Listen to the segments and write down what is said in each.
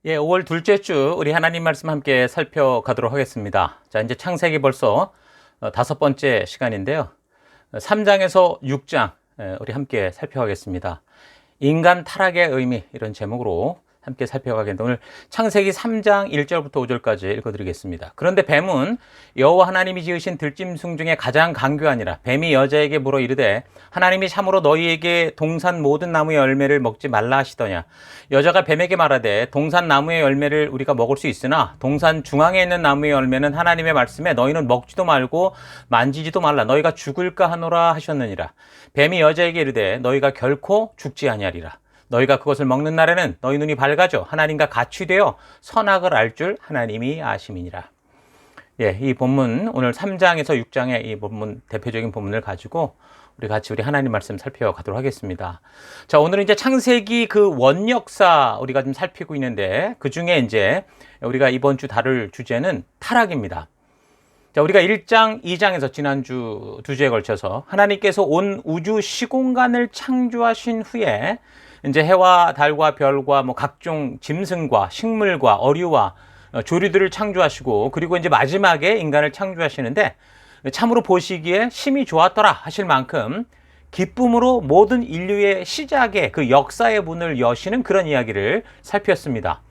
예, 5월 둘째 주 우리 하나님 말씀 함께 살펴가도록 하겠습니다. 자, 이제 창세기 벌써 다섯 번째 시간인데요. 3장에서 6장 우리 함께 살펴가겠습니다. 인간 타락의 의미, 이런 제목으로 함께 살펴가겠는데, 오늘 창세기 3장 1절부터 5절까지 읽어드리겠습니다. 그런데 뱀은 여호와 하나님이 지으신 들짐승 중에 가장 강교하니라. 뱀이 여자에게 물어 이르되 하나님이 참으로 너희에게 동산 모든 나무의 열매를 먹지 말라 하시더냐. 여자가 뱀에게 말하되 동산 나무의 열매를 우리가 먹을 수 있으나 동산 중앙에 있는 나무의 열매는 하나님의 말씀에 너희는 먹지도 말고 만지지도 말라. 너희가 죽을까 하노라 하셨느니라. 뱀이 여자에게 이르되 너희가 결코 죽지 아니하리라. 너희가 그것을 먹는 날에는 너희 눈이 밝아져 하나님과 같이 되어 선악을 알 줄 하나님이 아심이니라. 예, 이 본문 오늘 3장에서 6장의 이 본문, 대표적인 본문을 가지고 우리 같이 우리 하나님 말씀 살펴가도록 하겠습니다. 자, 오늘은 이제 창세기 그 원역사 우리가 좀 살피고 있는데, 그 중에 이제 우리가 이번 주 다룰 주제는 타락입니다. 자, 우리가 1장, 2장에서 지난주 두 주에 걸쳐서 하나님께서 온 우주 시공간을 창조하신 후에 이제 해와 달과 별과 뭐 각종 짐승과 식물과 어류와 조류들을 창조하시고, 그리고 이제 마지막에 인간을 창조하시는데 참으로 보시기에 심히 좋았더라 하실 만큼 기쁨으로 모든 인류의 시작의 그 역사의 문을 여시는 그런 이야기를 살폈습니다.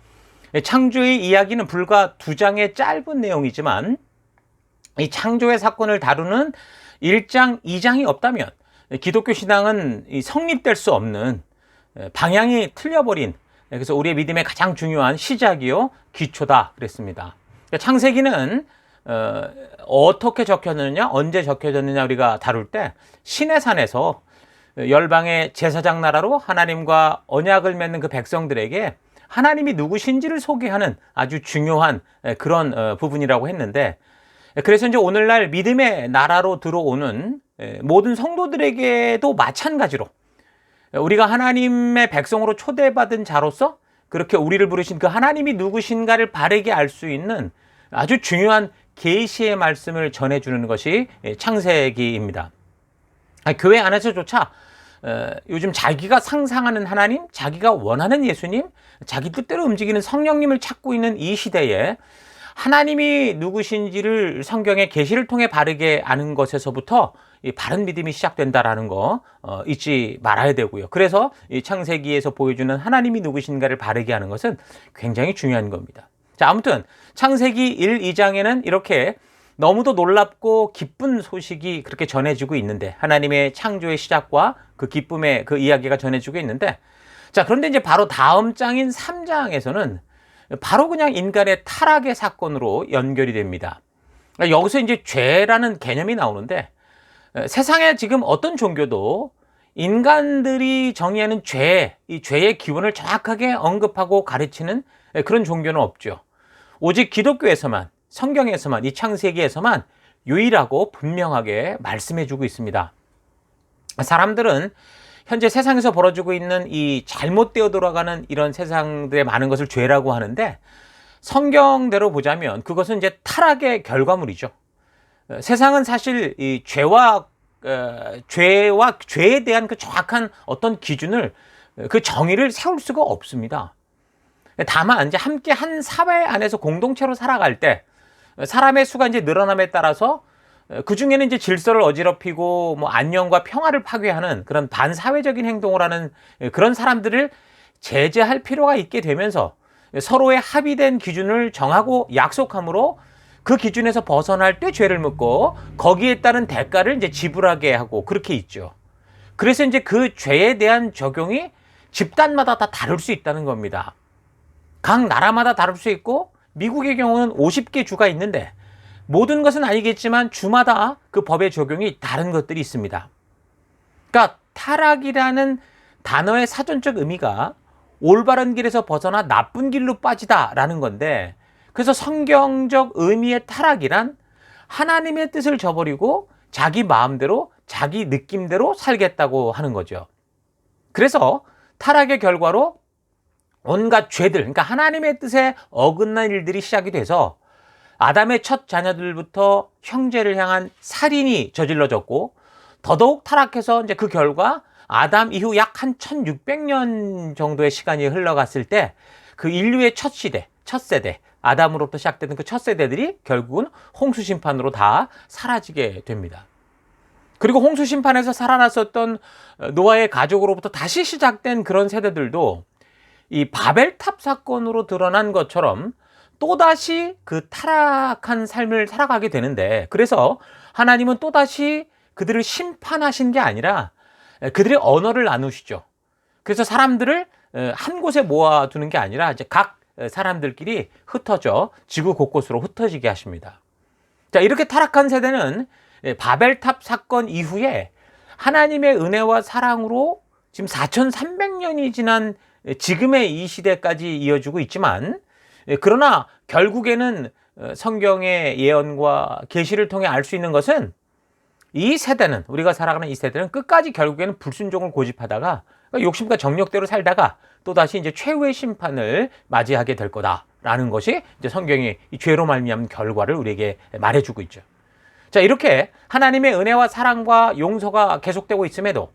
창조의 이야기는 불과 2장의 짧은 내용이지만 이 창조의 사건을 다루는 1장, 2장이 없다면 기독교 신앙은 성립될 수 없는, 방향이 틀려버린, 그래서 우리의 믿음의 가장 중요한 시작이요 기초다 그랬습니다. 창세기는 어떻게 적혀졌느냐, 언제 적혀졌느냐 우리가 다룰 때 시내산에서 열방의 제사장 나라로 하나님과 언약을 맺는 그 백성들에게 하나님이 누구신지를 소개하는 아주 중요한 그런 부분이라고 했는데, 그래서 이제 오늘날 믿음의 나라로 들어오는 모든 성도들에게도 마찬가지로 우리가 하나님의 백성으로 초대받은 자로서 그렇게 우리를 부르신 그 하나님이 누구신가를 바르게 알 수 있는 아주 중요한 계시의 말씀을 전해주는 것이 창세기입니다. 교회 안에서조차 요즘 자기가 상상하는 하나님, 자기가 원하는 예수님, 자기 뜻대로 움직이는 성령님을 찾고 있는 이 시대에 하나님이 누구신지를 성경의 계시를 통해 바르게 아는 것에서부터 이 바른 믿음이 시작된다라는 거 잊지 말아야 되고요. 그래서 이 창세기에서 보여주는 하나님이 누구신가를 바르게 하는 것은 굉장히 중요한 겁니다. 자, 아무튼 창세기 1, 2장에는 이렇게 너무도 놀랍고 기쁜 소식이 그렇게 전해지고 있는데, 하나님의 창조의 시작과 그 기쁨의 그 이야기가 전해지고 있는데, 자, 그런데 이제 바로 다음 장인 3장에서는 바로 그냥 인간의 타락의 사건으로 연결이 됩니다. 여기서 이제 죄라는 개념이 나오는데, 세상에 지금 어떤 종교도 인간들이 정의하는 죄, 이 죄의 기원을 정확하게 언급하고 가르치는 그런 종교는 없죠. 오직 기독교에서만, 성경에서만, 이 창세기에서만 유일하고 분명하게 말씀해주고 있습니다. 사람들은 현재 세상에서 벌어지고 있는 이 잘못되어 돌아가는 이런 세상들의 많은 것을 죄라고 하는데, 성경대로 보자면 그것은 이제 타락의 결과물이죠. 세상은 사실 이 죄와 죄에 대한 그 정확한 어떤 기준을, 그 정의를 세울 수가 없습니다. 다만 이제 함께 한 사회 안에서 공동체로 살아갈 때 사람의 수가 이제 늘어남에 따라서 그 중에는 이제 질서를 어지럽히고 뭐 안녕과 평화를 파괴하는 그런 반사회적인 행동을 하는 그런 사람들을 제재할 필요가 있게 되면서 서로의 합의된 기준을 정하고 약속함으로 그 기준에서 벗어날 때 죄를 묻고 거기에 따른 대가를 이제 지불하게 하고 그렇게 있죠. 그래서 이제 그 죄에 대한 적용이 집단마다 다 다를 수 있다는 겁니다. 각 나라마다 다를 수 있고, 미국의 경우는 50개 주가 있는데 모든 것은 아니겠지만 주마다 그 법의 적용이 다른 것들이 있습니다. 그러니까 타락이라는 단어의 사전적 의미가 올바른 길에서 벗어나 나쁜 길로 빠지다라는 건데, 그래서 성경적 의미의 타락이란 하나님의 뜻을 저버리고 자기 마음대로, 자기 느낌대로 살겠다고 하는 거죠. 그래서 타락의 결과로 온갖 죄들, 그러니까 하나님의 뜻에 어긋난 일들이 시작이 돼서 아담의 첫 자녀들부터 형제를 향한 살인이 저질러졌고, 더더욱 타락해서 이제 그 결과 아담 이후 약 한 1600년 정도의 시간이 흘러갔을 때 그 인류의 첫 시대, 첫 세대, 아담으로부터 시작되는 그 첫 세대들이 결국은 홍수 심판으로 다 사라지게 됩니다. 그리고 홍수 심판에서 살아났었던 노아의 가족으로부터 다시 시작된 그런 세대들도 이 바벨탑 사건으로 드러난 것처럼 또다시 그 타락한 삶을 살아가게 되는데, 그래서 하나님은 또다시 그들을 심판하신 게 아니라 그들의 언어를 나누시죠. 그래서 사람들을 한 곳에 모아두는 게 아니라 이제 각 사람들끼리 흩어져 지구 곳곳으로 흩어지게 하십니다. 자, 이렇게 타락한 세대는 바벨탑 사건 이후에 하나님의 은혜와 사랑으로 지금 4,300년이 지난 지금의 이 시대까지 이어지고 있지만, 그러나 결국에는 성경의 예언과 계시를 통해 알 수 있는 것은 이 세대는, 우리가 살아가는 이 세대는 끝까지 결국에는 불순종을 고집하다가 욕심과 정력대로 살다가 또다시 이제 최후의 심판을 맞이하게 될 거다라는 것이 이제 성경이 이 죄로 말미암은 결과를 우리에게 말해주고 있죠. 자, 이렇게 하나님의 은혜와 사랑과 용서가 계속되고 있음에도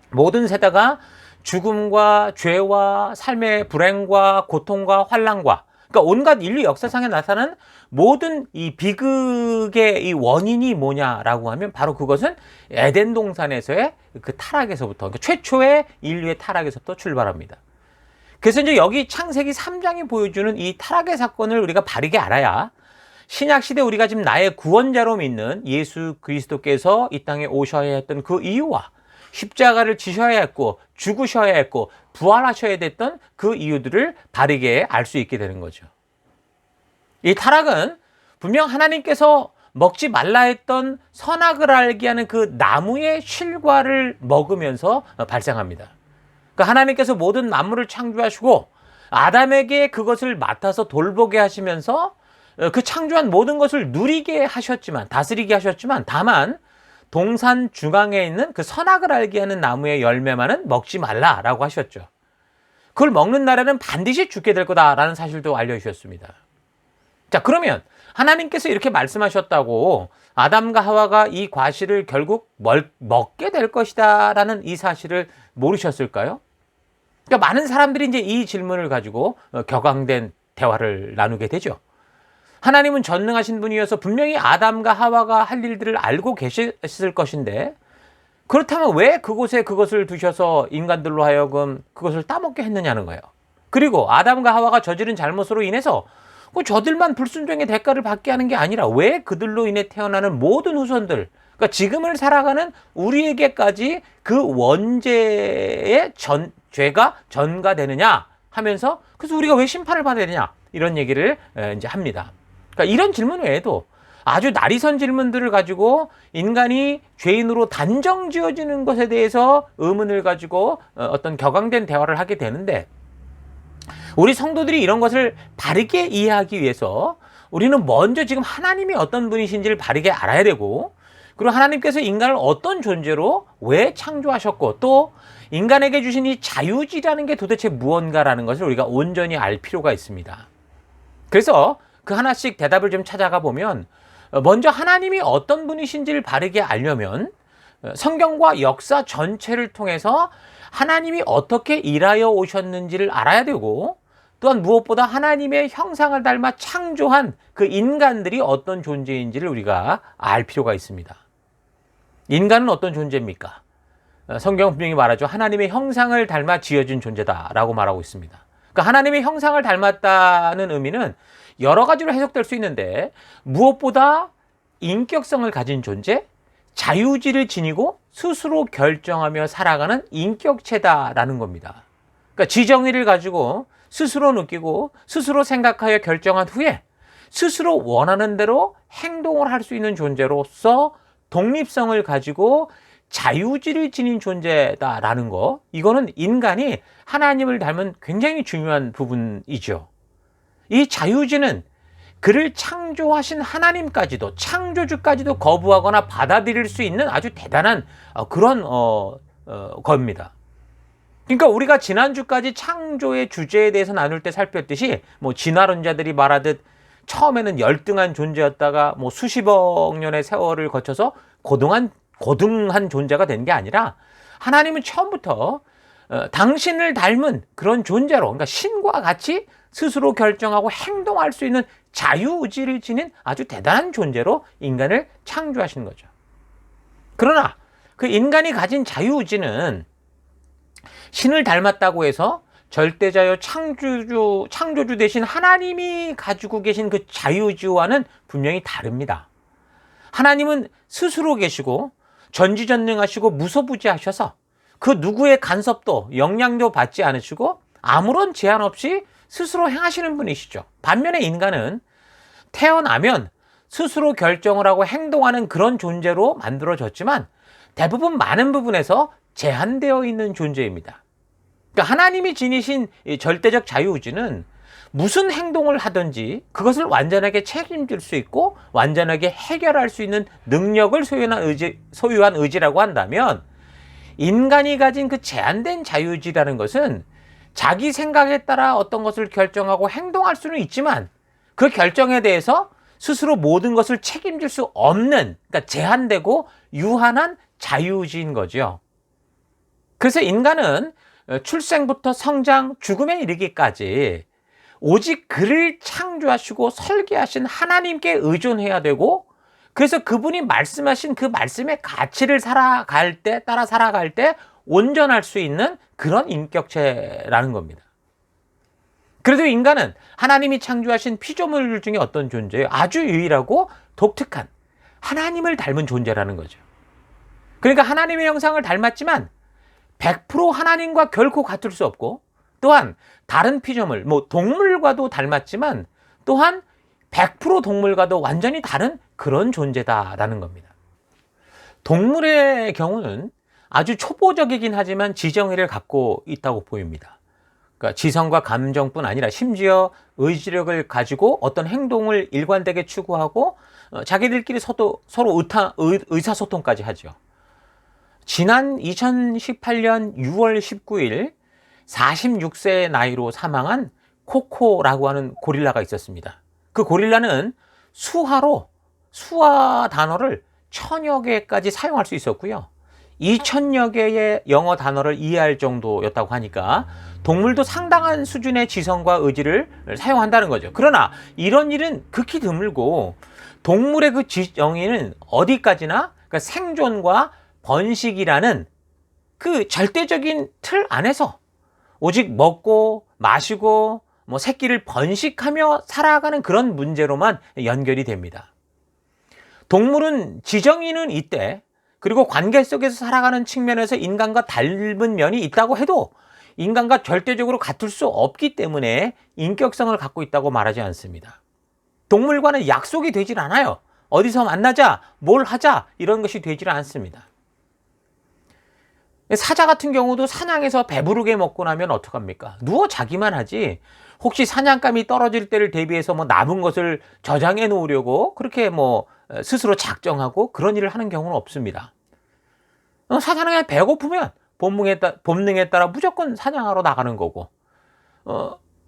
모든 세대가 죽음과 죄와 삶의 불행과 고통과 환난과, 그러니까 온갖 인류 역사상에 나타난 모든 이 비극의 이 원인이 뭐냐라고 하면 바로 그것은 에덴 동산에서의 그 타락에서부터, 그러니까 최초의 인류의 타락에서부터 출발합니다. 그래서 이제 여기 창세기 3장이 보여주는 이 타락의 사건을 우리가 바르게 알아야 신약시대 우리가 지금 나의 구원자로 믿는 예수 그리스도께서 이 땅에 오셔야 했던 그 이유와 십자가를 지셔야 했고 죽으셔야 했고 부활하셔야 됐던 그 이유들을 바르게 알 수 있게 되는 거죠. 이 타락은 분명 하나님께서 먹지 말라 했던 선악을 알게 하는 그 나무의 실과를 먹으면서 발생합니다. 그러니까 하나님께서 모든 만물을 창조하시고 아담에게 그것을 맡아서 돌보게 하시면서 그 창조한 모든 것을 누리게 하셨지만, 다스리게 하셨지만, 다만 동산 중앙에 있는 그 선악을 알게 하는 나무의 열매만은 먹지 말라라고 하셨죠. 그걸 먹는 날에는 반드시 죽게 될 거다라는 사실도 알려주셨습니다. 자, 그러면 하나님께서 이렇게 말씀하셨다고 아담과 하와가 이 과실을 결국 먹게 될 것이다 라는 이 사실을 모르셨을까요? 그러니까 많은 사람들이 이제 이 질문을 가지고 격앙된 대화를 나누게 되죠. 하나님은 전능하신 분이어서 분명히 아담과 하와가 할 일들을 알고 계셨을 것인데, 그렇다면 왜 그곳에 그것을 두셔서 인간들로 하여금 그것을 따먹게 했느냐는 거예요. 그리고 아담과 하와가 저지른 잘못으로 인해서 저들만 불순종의 대가를 받게 하는 게 아니라 왜 그들로 인해 태어나는 모든 후손들, 그러니까 지금을 살아가는 우리에게까지 그 원죄의 죄가 전가되느냐 하면서, 그래서 우리가 왜 심판을 받아야 되냐, 이런 얘기를 이제 합니다. 그러니까 이런 질문 외에도 아주 날이선 질문들을 가지고 인간이 죄인으로 단정 지어지는 것에 대해서 의문을 가지고 어떤 격앙된 대화를 하게 되는데, 우리 성도들이 이런 것을 바르게 이해하기 위해서 우리는 먼저 지금 하나님이 어떤 분이신지를 바르게 알아야 되고, 그리고 하나님께서 인간을 어떤 존재로 왜 창조하셨고, 또 인간에게 주신 이 자유지라는 게 도대체 무언가라는 것을 우리가 온전히 알 필요가 있습니다. 그래서 그 하나씩 대답을 좀 찾아가 보면, 먼저 하나님이 어떤 분이신지를 바르게 알려면 성경과 역사 전체를 통해서 하나님이 어떻게 일하여 오셨는지를 알아야 되고, 또한 무엇보다 하나님의 형상을 닮아 창조한 그 인간들이 어떤 존재인지를 우리가 알 필요가 있습니다. 인간은 어떤 존재입니까? 성경은 분명히 말하죠. 하나님의 형상을 닮아 지어진 존재다라고 말하고 있습니다. 그러니까 하나님의 형상을 닮았다는 의미는 여러 가지로 해석될 수 있는데, 무엇보다 인격성을 가진 존재, 자유지를 지니고 스스로 결정하며 살아가는 인격체다라는 겁니다. 그러니까 지정의를 가지고 스스로 느끼고 스스로 생각하여 결정한 후에 스스로 원하는 대로 행동을 할 수 있는 존재로서 독립성을 가지고 자유지를 지닌 존재다라는 거, 이거는 인간이 하나님을 닮은 굉장히 중요한 부분이죠. 이 자유지는 그를 창조하신 하나님까지도, 창조주까지도 거부하거나 받아들일 수 있는 아주 대단한 그런 겁니다. 그러니까 우리가 지난주까지 창조의 주제에 대해서 나눌 때 살폈듯이, 진화론자들이 말하듯 처음에는 열등한 존재였다가 수십억 년의 세월을 거쳐서 고등한 존재가 된 게 아니라, 하나님은 처음부터 당신을 닮은 그런 존재로, 그러니까 신과 같이 스스로 결정하고 행동할 수 있는 자유의지를 지닌 아주 대단한 존재로 인간을 창조하신 거죠. 그러나 그 인간이 가진 자유의지는 신을 닮았다고 해서 절대자요 창조주 대신 하나님이 가지고 계신 그 자유의지와는 분명히 다릅니다. 하나님은 스스로 계시고 전지전능하시고 무소부지하셔서 그 누구의 간섭도 영향도 받지 않으시고 아무런 제한 없이 스스로 행하시는 분이시죠. 반면에 인간은 태어나면 스스로 결정을 하고 행동하는 그런 존재로 만들어졌지만 대부분 많은 부분에서 제한되어 있는 존재입니다. 그러니까 하나님이 지니신 절대적 자유의지는 무슨 행동을 하든지 그것을 완전하게 책임질 수 있고 완전하게 해결할 수 있는 능력을 소유한 의지라고 한다면, 인간이 가진 그 제한된 자유의지라는 것은 자기 생각에 따라 어떤 것을 결정하고 행동할 수는 있지만 그 결정에 대해서 스스로 모든 것을 책임질 수 없는, 그러니까 제한되고 유한한 자유의지인 거죠. 그래서 인간은 출생부터 성장, 죽음에 이르기까지 오직 그를 창조하시고 설계하신 하나님께 의존해야 되고, 그래서 그분이 말씀하신 그 말씀의 가치를 따라 살아갈 때 온전할 수 있는 그런 인격체라는 겁니다. 그래도 인간은 하나님이 창조하신 피조물 중에 어떤 존재예요? 아주 유일하고 독특한 하나님을 닮은 존재라는 거죠. 그러니까 하나님의 형상을 닮았지만 100% 하나님과 결코 같을 수 없고, 또한 다른 피조물, 동물과도 닮았지만 또한 100% 동물과도 완전히 다른 그런 존재다라는 겁니다. 동물의 경우는 아주 초보적이긴 하지만 지정의를 갖고 있다고 보입니다. 그러니까 지성과 감정뿐 아니라 심지어 의지력을 가지고 어떤 행동을 일관되게 추구하고 자기들끼리 서로 의사소통까지 하죠. 지난 2018년 6월 19일 46세의 나이로 사망한 코코라고 하는 고릴라가 있었습니다. 그 고릴라는 수화 단어를 1000여 개까지 사용할 수 있었고요. 2000여 개의 영어 단어를 이해할 정도였다고 하니까 동물도 상당한 수준의 지성과 의지를 사용한다는 거죠. 그러나 이런 일은 극히 드물고 동물의 그 지정의는 어디까지나, 그러니까 생존과 번식이라는 그 절대적인 틀 안에서 오직 먹고 마시고 새끼를 번식하며 살아가는 그런 문제로만 연결이 됩니다. 동물은 지정의는 있대, 그리고 관계 속에서 살아가는 측면에서 인간과 닮은 면이 있다고 해도 인간과 절대적으로 같을 수 없기 때문에 인격성을 갖고 있다고 말하지 않습니다. 동물과는 약속이 되질 않아요. 어디서 만나자, 뭘 하자, 이런 것이 되질 않습니다. 사자 같은 경우도 사냥해서 배부르게 먹고 나면 어떡합니까? 누워 자기만 하지, 혹시 사냥감이 떨어질 때를 대비해서 남은 것을 저장해 놓으려고 그렇게 스스로 작정하고 그런 일을 하는 경우는 없습니다. 사자는 그냥 배고프면 본능에 따라 무조건 사냥하러 나가는 거고,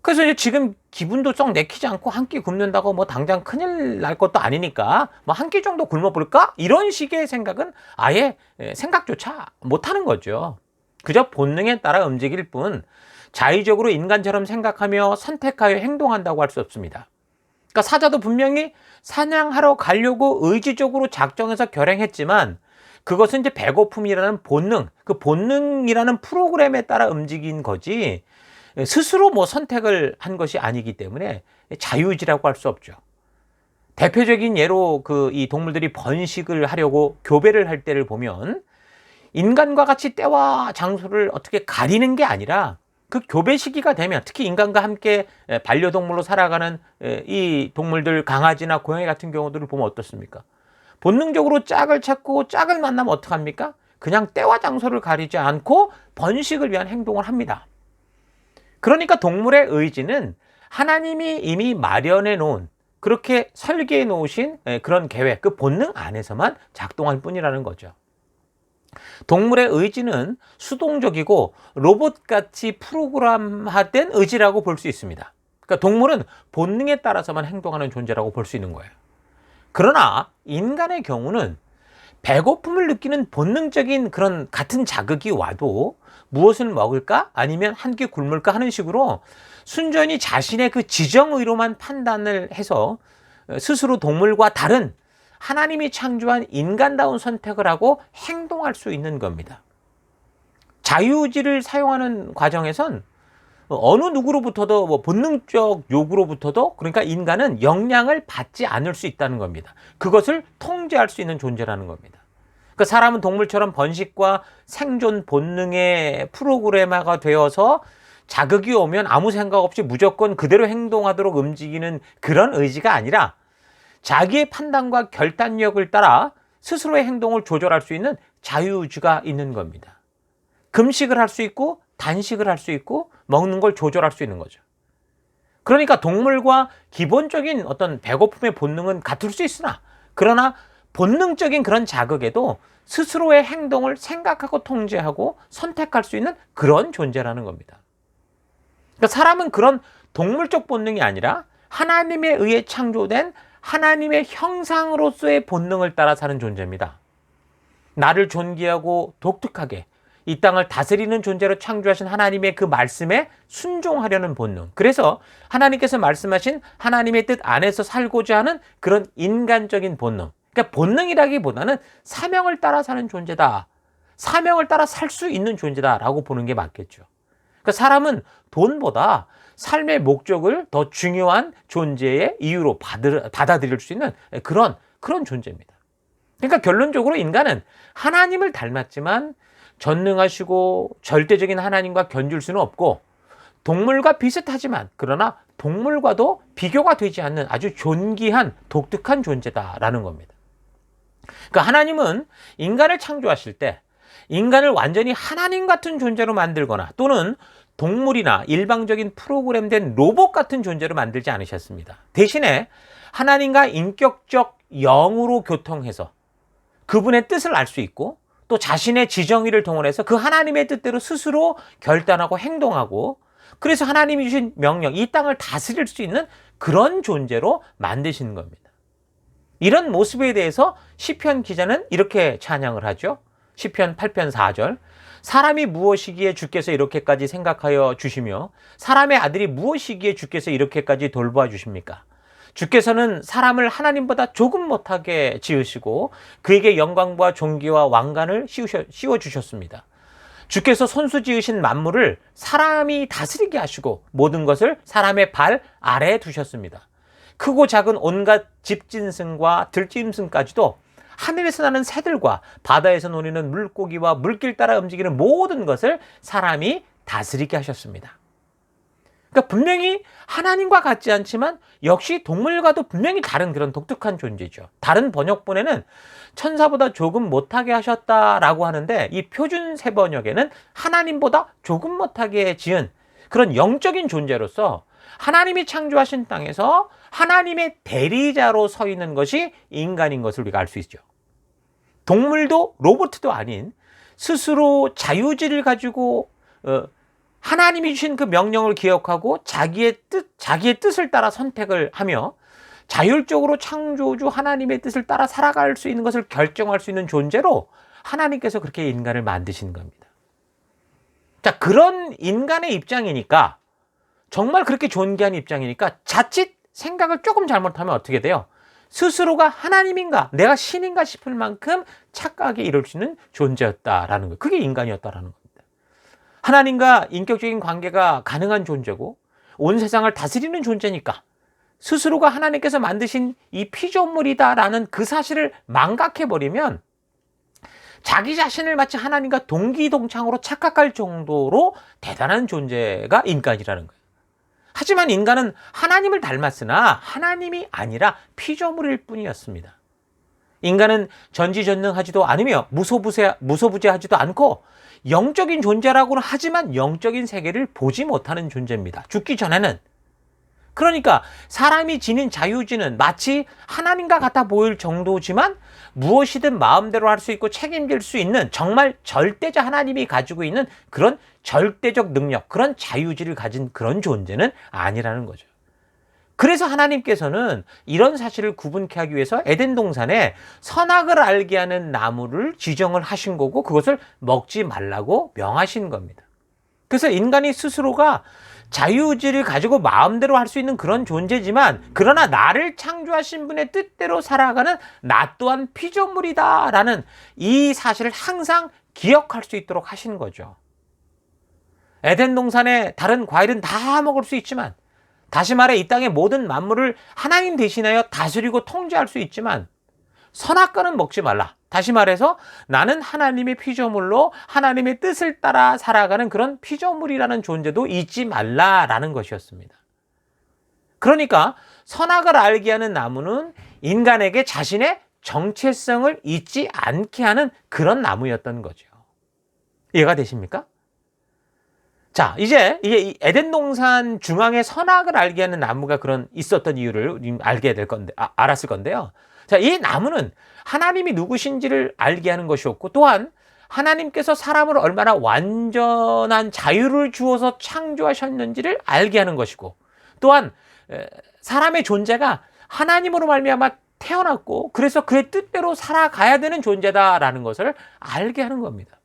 그래서 이제 지금 기분도 썩 내키지 않고 한 끼 굶는다고 당장 큰일 날 것도 아니니까 한 끼 정도 굶어볼까? 이런 식의 생각은 아예 생각조차 못하는 거죠. 그저 본능에 따라 움직일 뿐 자의적으로 인간처럼 생각하며 선택하여 행동한다고 할 수 없습니다. 그러니까 사자도 분명히 사냥하러 가려고 의지적으로 작정해서 결행했지만 그것은 이제 배고픔이라는 본능, 그 본능이라는 프로그램에 따라 움직인 거지 스스로 선택을 한 것이 아니기 때문에 자유의지라고 할 수 없죠. 대표적인 예로 이 동물들이 번식을 하려고 교배를 할 때를 보면 인간과 같이 때와 장소를 어떻게 가리는 게 아니라 그 교배 시기가 되면, 특히 인간과 함께 반려동물로 살아가는 이 동물들, 강아지나 고양이 같은 경우들을 보면 어떻습니까? 본능적으로 짝을 찾고 짝을 만나면 어떡합니까? 그냥 때와 장소를 가리지 않고 번식을 위한 행동을 합니다. 그러니까 동물의 의지는 하나님이 이미 마련해 놓은, 그렇게 설계해 놓으신 그런 계획, 그 본능 안에서만 작동할 뿐이라는 거죠. 동물의 의지는 수동적이고 로봇같이 프로그램화된 의지라고 볼 수 있습니다. 그러니까 동물은 본능에 따라서만 행동하는 존재라고 볼 수 있는 거예요. 그러나 인간의 경우는 배고픔을 느끼는 본능적인 그런 같은 자극이 와도 무엇을 먹을까? 아니면 한 끼 굶을까? 하는 식으로 순전히 자신의 그 지정의로만 판단을 해서 스스로 동물과 다른 하나님이 창조한 인간다운 선택을 하고 행동할 수 있는 겁니다. 자유의지를 사용하는 과정에선 어느 누구로부터도 본능적 요구로부터도 그러니까 인간은 영향을 받지 않을 수 있다는 겁니다. 그것을 통제할 수 있는 존재라는 겁니다. 그러니까 사람은 동물처럼 번식과 생존 본능의 프로그래머가 되어서 자극이 오면 아무 생각 없이 무조건 그대로 행동하도록 움직이는 그런 의지가 아니라 자기의 판단과 결단력을 따라 스스로의 행동을 조절할 수 있는 자유의지가 있는 겁니다. 금식을 할 수 있고 단식을 할 수 있고 먹는 걸 조절할 수 있는 거죠. 그러니까 동물과 기본적인 어떤 배고픔의 본능은 같을 수 있으나 그러나 본능적인 그런 자극에도 스스로의 행동을 생각하고 통제하고 선택할 수 있는 그런 존재라는 겁니다. 그러니까 사람은 그런 동물적 본능이 아니라 하나님에 의해 창조된 하나님의 형상으로서의 본능을 따라 사는 존재입니다. 나를 존귀하고 독특하게 이 땅을 다스리는 존재로 창조하신 하나님의 그 말씀에 순종하려는 본능. 그래서 하나님께서 말씀하신 하나님의 뜻 안에서 살고자 하는 그런 인간적인 본능. 그러니까 본능이라기보다는 사명을 따라 사는 존재다. 사명을 따라 살 수 있는 존재다라고 보는 게 맞겠죠. 그러니까 사람은 돈보다 삶의 목적을 더 중요한 존재의 이유로 받아들일 수 있는 그런 존재입니다. 그러니까 결론적으로 인간은 하나님을 닮았지만 전능하시고 절대적인 하나님과 견줄 수는 없고 동물과 비슷하지만 그러나 동물과도 비교가 되지 않는 아주 존귀한 독특한 존재다라는 겁니다. 그러니까 하나님은 인간을 창조하실 때 인간을 완전히 하나님 같은 존재로 만들거나 또는 동물이나 일방적인 프로그램된 로봇 같은 존재로 만들지 않으셨습니다. 대신에 하나님과 인격적 영으로 교통해서 그분의 뜻을 알 수 있고 또 자신의 지정의를 동원해서 그 하나님의 뜻대로 스스로 결단하고 행동하고 그래서 하나님이 주신 명령, 이 땅을 다스릴 수 있는 그런 존재로 만드시는 겁니다. 이런 모습에 대해서 시편 기자는 이렇게 찬양을 하죠. 시편 8편 4절. 사람이 무엇이기에 주께서 이렇게까지 생각하여 주시며 사람의 아들이 무엇이기에 주께서 이렇게까지 돌보아 주십니까? 주께서는 사람을 하나님보다 조금 못하게 지으시고 그에게 영광과 존귀와 왕관을 씌워주셨습니다. 주께서 손수 지으신 만물을 사람이 다스리게 하시고 모든 것을 사람의 발 아래에 두셨습니다. 크고 작은 온갖 집짐승과 들짐승까지도 하늘에서 나는 새들과 바다에서 노리는 물고기와 물길 따라 움직이는 모든 것을 사람이 다스리게 하셨습니다. 그러니까 분명히 하나님과 같지 않지만 역시 동물과도 분명히 다른 그런 독특한 존재죠. 다른 번역본에는 천사보다 조금 못하게 하셨다라고 하는데 이 표준 세번역에는 하나님보다 조금 못하게 지은 그런 영적인 존재로서 하나님이 창조하신 땅에서 하나님의 대리자로 서 있는 것이 인간인 것을 우리가 알 수 있죠. 동물도 로봇도 아닌 스스로 자유의지를 가지고 하나님이 주신 그 명령을 기억하고 자기의 뜻을 따라 선택을 하며 자율적으로 창조주 하나님의 뜻을 따라 살아갈 수 있는 것을 결정할 수 있는 존재로 하나님께서 그렇게 인간을 만드신 겁니다. 자, 그런 인간의 입장이니까 정말 그렇게 존귀한 입장이니까 자칫 생각을 조금 잘못하면 어떻게 돼요? 스스로가 하나님인가 내가 신인가 싶을 만큼 착각에 이를 수 있는 존재였다라는 거예요. 그게 인간이었다라는 겁니다. 하나님과 인격적인 관계가 가능한 존재고 온 세상을 다스리는 존재니까 스스로가 하나님께서 만드신 이 피조물이다라는 그 사실을 망각해버리면 자기 자신을 마치 하나님과 동기동창으로 착각할 정도로 대단한 존재가 인간이라는 거예요. 하지만 인간은 하나님을 닮았으나 하나님이 아니라 피조물일 뿐이었습니다. 인간은 전지전능하지도 않으며 무소부재하지도 않고 영적인 존재라고는 하지만 영적인 세계를 보지 못하는 존재입니다. 죽기 전에는. 그러니까 사람이 지닌 자유지는 마치 하나님과 같아 보일 정도지만 무엇이든 마음대로 할 수 있고 책임질 수 있는 정말 절대자 하나님이 가지고 있는 그런 절대적 능력, 그런 자유지를 가진 그런 존재는 아니라는 거죠. 그래서 하나님께서는 이런 사실을 구분케 하기 위해서 에덴 동산에 선악을 알게 하는 나무를 지정을 하신 거고 그것을 먹지 말라고 명하신 겁니다. 그래서 인간이 스스로가 자유의지를 가지고 마음대로 할 수 있는 그런 존재지만 그러나 나를 창조하신 분의 뜻대로 살아가는 나 또한 피조물이다라는 이 사실을 항상 기억할 수 있도록 하신 거죠. 에덴 동산의 다른 과일은 다 먹을 수 있지만 다시 말해 이 땅의 모든 만물을 하나님 대신하여 다스리고 통제할 수 있지만 선악과는 먹지 말라. 다시 말해서 나는 하나님의 피조물로 하나님의 뜻을 따라 살아가는 그런 피조물이라는 존재도 잊지 말라라는 것이었습니다. 그러니까 선악을 알게 하는 나무는 인간에게 자신의 정체성을 잊지 않게 하는 그런 나무였던 거죠. 이해가 되십니까? 자, 이제 이 에덴 동산 중앙에 선악을 알게 하는 나무가 그런 있었던 이유를 알게 될 건데, 알았을 건데요. 자, 이 나무는 하나님이 누구신지를 알게 하는 것이었고, 또한 하나님께서 사람을 얼마나 완전한 자유를 주어서 창조하셨는지를 알게 하는 것이고, 또한 사람의 존재가 하나님으로 말미암아 태어났고, 그래서 그의 뜻대로 살아가야 되는 존재다라는 것을 알게 하는 겁니다.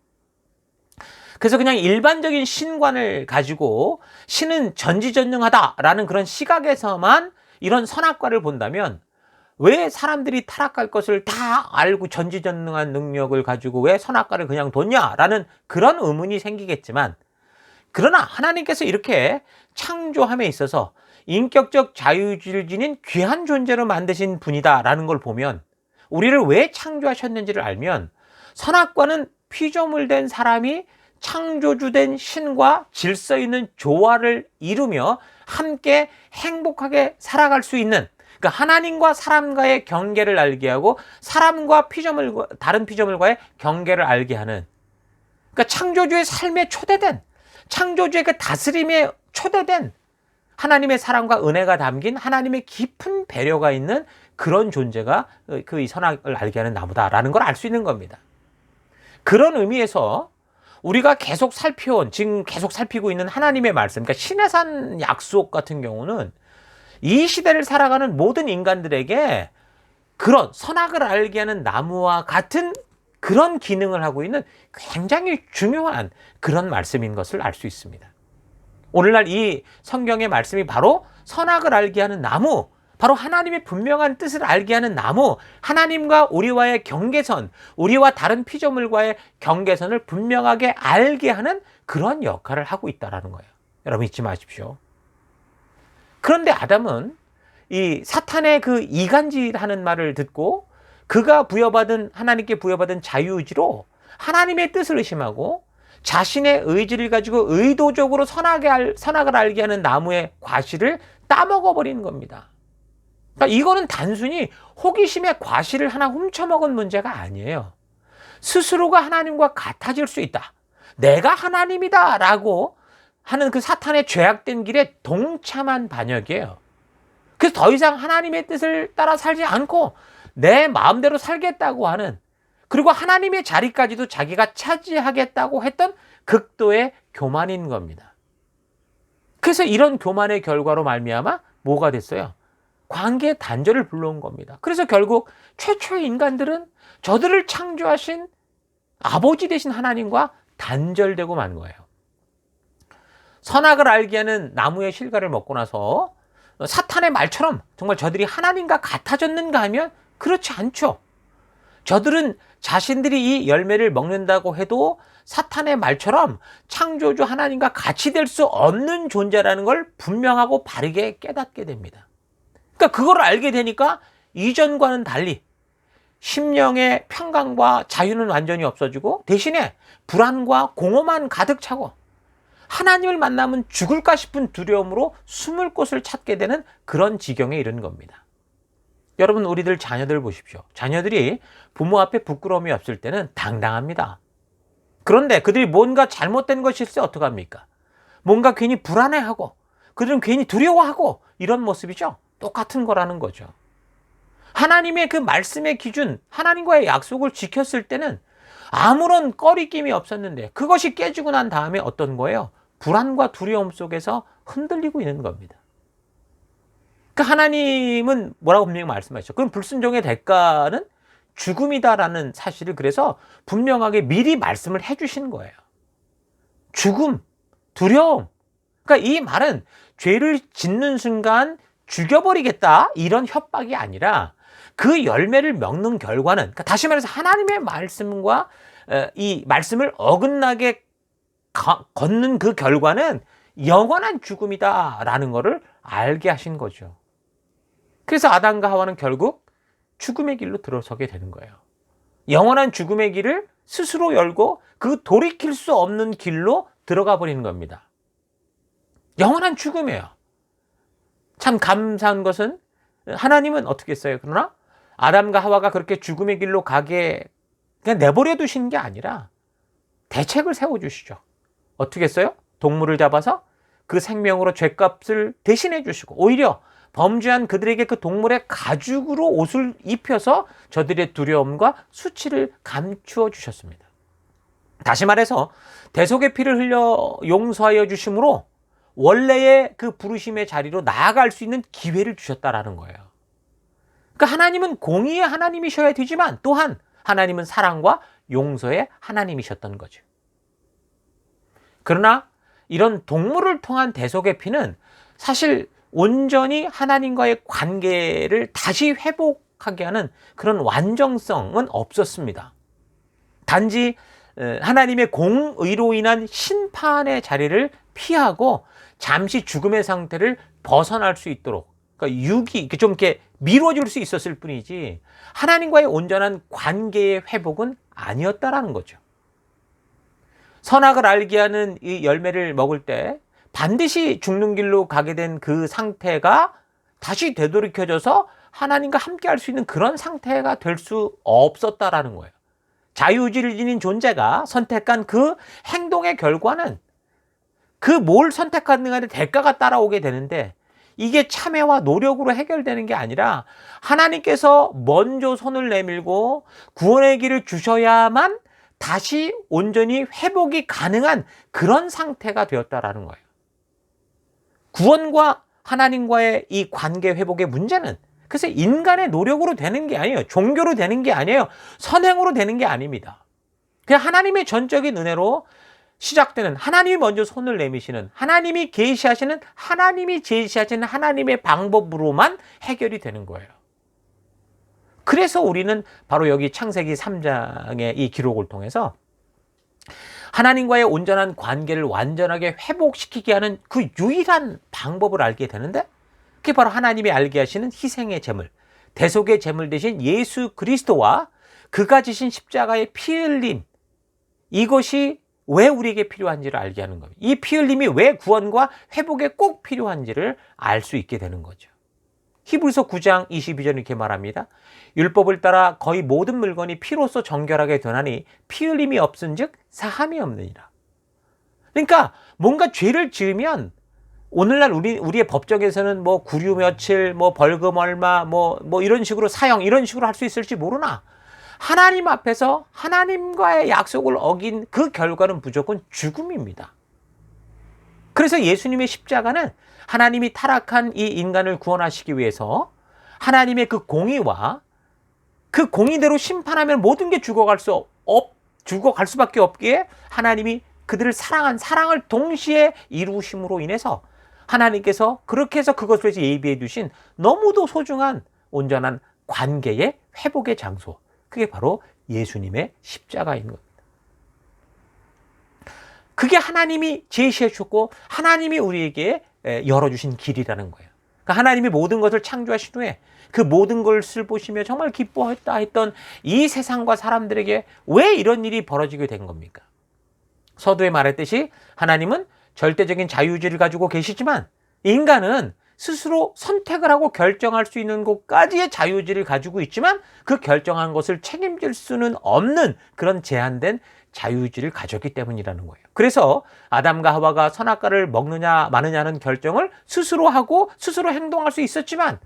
그래서 그냥 일반적인 신관을 가지고 신은 전지전능하다라는 그런 시각에서만 이런 선악과를 본다면 왜 사람들이 타락할 것을 다 알고 전지전능한 능력을 가지고 왜 선악과를 그냥 뒀냐라는 그런 의문이 생기겠지만, 그러나 하나님께서 이렇게 창조함에 있어서 인격적 자유의지를 지닌 귀한 존재로 만드신 분이다라는 걸 보면, 우리를 왜 창조하셨는지를 알면 선악과는 피조물 된 사람이 창조주된 신과 질서 있는 조화를 이루며 함께 행복하게 살아갈 수 있는, 그러니까 하나님과 사람과의 경계를 알게 하고 사람과 피조물과 다른 피조물과의 경계를 알게 하는, 그러니까 창조주의 삶에 초대된, 창조주의 그 다스림에 초대된 하나님의 사랑과 은혜가 담긴 하나님의 깊은 배려가 있는 그런 존재가 그 이 선악을 알게 하는 나무다라는 걸 알 수 있는 겁니다. 그런 의미에서 우리가 계속 살펴온, 지금 계속 살피고 있는 하나님의 말씀, 그러니까 신의 산 약속 같은 경우는 이 시대를 살아가는 모든 인간들에게 그런 선악을 알게 하는 나무와 같은 그런 기능을 하고 있는 굉장히 중요한 그런 말씀인 것을 알 수 있습니다. 오늘날 이 성경의 말씀이 바로 선악을 알게 하는 나무, 바로 하나님의 분명한 뜻을 알게 하는 나무, 하나님과 우리와의 경계선, 우리와 다른 피조물과의 경계선을 분명하게 알게 하는 그런 역할을 하고 있다는 거예요. 여러분 잊지 마십시오. 그런데 아담은 이 사탄의 그 이간질하는 말을 듣고 그가 하나님께 부여받은 자유의지로 하나님의 뜻을 의심하고 자신의 의지를 가지고 의도적으로 선악을 알게 하는 나무의 과실을 따먹어버리는 겁니다. 그러니까 이거는 단순히 호기심의 과실을 하나 훔쳐먹은 문제가 아니에요. 스스로가 하나님과 같아질 수 있다, 내가 하나님이다 라고 하는 그 사탄의 죄악된 길에 동참한 반역이에요. 그래서 더 이상 하나님의 뜻을 따라 살지 않고 내 마음대로 살겠다고 하는, 그리고 하나님의 자리까지도 자기가 차지하겠다고 했던 극도의 교만인 겁니다. 그래서 이런 교만의 결과로 말미암아 뭐가 됐어요? 관계의 단절을 불러온 겁니다. 그래서 결국 최초의 인간들은 저들을 창조하신 아버지 되신 하나님과 단절되고 만 거예요. 선악을 알게 하는 나무의 실과를 먹고 나서 사탄의 말처럼 정말 저들이 하나님과 같아졌는가 하면 그렇지 않죠. 저들은 자신들이 이 열매를 먹는다고 해도 사탄의 말처럼 창조주 하나님과 같이 될 수 없는 존재라는 걸 분명하고 바르게 깨닫게 됩니다. 그러니까 그걸 알게 되니까 이전과는 달리 심령의 평강과 자유는 완전히 없어지고 대신에 불안과 공허만 가득 차고 하나님을 만나면 죽을까 싶은 두려움으로 숨을 곳을 찾게 되는 그런 지경에 이른 겁니다. 여러분, 우리들 자녀들 보십시오. 자녀들이 부모 앞에 부끄러움이 없을 때는 당당합니다. 그런데 그들이 뭔가 잘못된 것이 있을 때 어떡합니까? 뭔가 괜히 불안해하고 그들은 괜히 두려워하고 이런 모습이죠. 똑같은 거라는 거죠. 하나님의 그 말씀의 기준, 하나님과의 약속을 지켰을 때는 아무런 꺼리낌이 없었는데 그것이 깨지고 난 다음에 어떤 거예요? 불안과 두려움 속에서 흔들리고 있는 겁니다. 그러니까 하나님은 뭐라고 분명히 말씀하셨죠. 그럼 불순종의 대가는 죽음이다라는 사실을 그래서 분명하게 미리 말씀을 해주신 거예요. 죽음, 두려움. 그러니까 이 말은 죄를 짓는 순간 죽여버리겠다 이런 협박이 아니라 그 열매를 먹는 결과는, 그러니까 다시 말해서 하나님의 말씀과 이 말씀을 어긋나게 걷는 그 결과는 영원한 죽음이다라는 것을 알게 하신 거죠. 그래서 아담과 하와는 결국 죽음의 길로 들어서게 되는 거예요. 영원한 죽음의 길을 스스로 열고 그 돌이킬 수 없는 길로 들어가 버리는 겁니다. 영원한 죽음이에요. 참 감사한 것은 하나님은 어떻게 했어요? 그러나 아담과 하와가 그렇게 죽음의 길로 가게 그냥 내버려 두시는 게 아니라 대책을 세워주시죠. 어떻게 했어요? 동물을 잡아서 그 생명으로 죗값을 대신해 주시고 오히려 범죄한 그들에게 그 동물의 가죽으로 옷을 입혀서 저들의 두려움과 수치를 감추어 주셨습니다. 다시 말해서 대속의 피를 흘려 용서하여 주심으로 원래의 그 부르심의 자리로 나아갈 수 있는 기회를 주셨다라는 거예요. 그러니까 하나님은 공의의 하나님이셔야 되지만 또한 하나님은 사랑과 용서의 하나님이셨던 거죠. 그러나 이런 동물을 통한 대속의 피는 사실 온전히 하나님과의 관계를 다시 회복하게 하는 그런 완전성은 없었습니다. 단지 하나님의 공의로 인한 심판의 자리를 피하고 잠시 죽음의 상태를 벗어날 수 있도록, 그러니까 육이 좀 이렇게 미뤄질 수 있었을 뿐이지 하나님과의 온전한 관계의 회복은 아니었다라는 거죠. 선악을 알게 하는 이 열매를 먹을 때 반드시 죽는 길로 가게 된 그 상태가 다시 되돌이켜져서 하나님과 함께 할 수 있는 그런 상태가 될 수 없었다라는 거예요. 자유의지를 지닌 존재가 선택한 그 행동의 결과는 그 뭘 선택하는 간에 대가가 따라오게 되는데 이게 참회와 노력으로 해결되는 게 아니라 하나님께서 먼저 손을 내밀고 구원의 길을 주셔야만 다시 온전히 회복이 가능한 그런 상태가 되었다라는 거예요. 구원과 하나님과의 이 관계 회복의 문제는 그래서 인간의 노력으로 되는 게 아니에요. 종교로 되는 게 아니에요. 선행으로 되는 게 아닙니다. 그냥 하나님의 전적인 은혜로 시작되는, 하나님이 먼저 손을 내미시는, 하나님이 계시하시는, 하나님이 제시하시는 하나님의 방법으로만 해결이 되는 거예요. 그래서 우리는 바로 여기 창세기 3장의 이 기록을 통해서 하나님과의 온전한 관계를 완전하게 회복시키게 하는 그 유일한 방법을 알게 되는데 그게 바로 하나님이 알게 하시는 희생의 제물, 대속의 제물 대신 예수 그리스도와 그가 지신 십자가의 피 흘림, 이것이 왜 우리에게 필요한지를 알게 하는 겁니다. 이 피 흘림이 왜 구원과 회복에 꼭 필요한지를 알 수 있게 되는 거죠. 히브리서 9장 22절 이렇게 말합니다. 율법을 따라 거의 모든 물건이 피로써 정결하게 되나니 피 흘림이 없은즉 사함이 없느니라. 그러니까 뭔가 죄를 지으면 오늘날 우리의 법정에서는 뭐 구류 며칠, 뭐 벌금 얼마, 뭐 이런 식으로 사형 이런 식으로 할 수 있을지 모르나 하나님 앞에서 하나님과의 약속을 어긴 그 결과는 무조건 죽음입니다. 그래서 예수님의 십자가는 하나님이 타락한 이 인간을 구원하시기 위해서 하나님의 그 공의와 그 공의대로 심판하면 모든 게 죽어갈 수밖에 없기에 하나님이 그들을 사랑한 사랑을 동시에 이루심으로 인해서 하나님께서 그렇게 해서 그것을 위해서 예비해 두신 너무도 소중한 온전한 관계의 회복의 장소, 그게 바로 예수님의 십자가인 겁니다. 그게 하나님이 제시해 주셨고 하나님이 우리에게 열어주신 길이라는 거예요. 그러니까 하나님이 모든 것을 창조하신 후에 그 모든 것을 보시며 정말 기뻐했다 했던 이 세상과 사람들에게 왜 이런 일이 벌어지게 된 겁니까? 서두에 말했듯이 하나님은 절대적인 자유의지를 가지고 계시지만 인간은 스스로 선택을 하고 결정할 수 있는 곳까지의 자유의지를 가지고 있지만 그 결정한 것을 책임질 수는 없는 그런 제한된 자유의지를 가졌기 때문이라는 거예요. 그래서 아담과 하와가 선악과를 먹느냐 마느냐는 결정을 스스로 하고 스스로 행동할 수 있었지만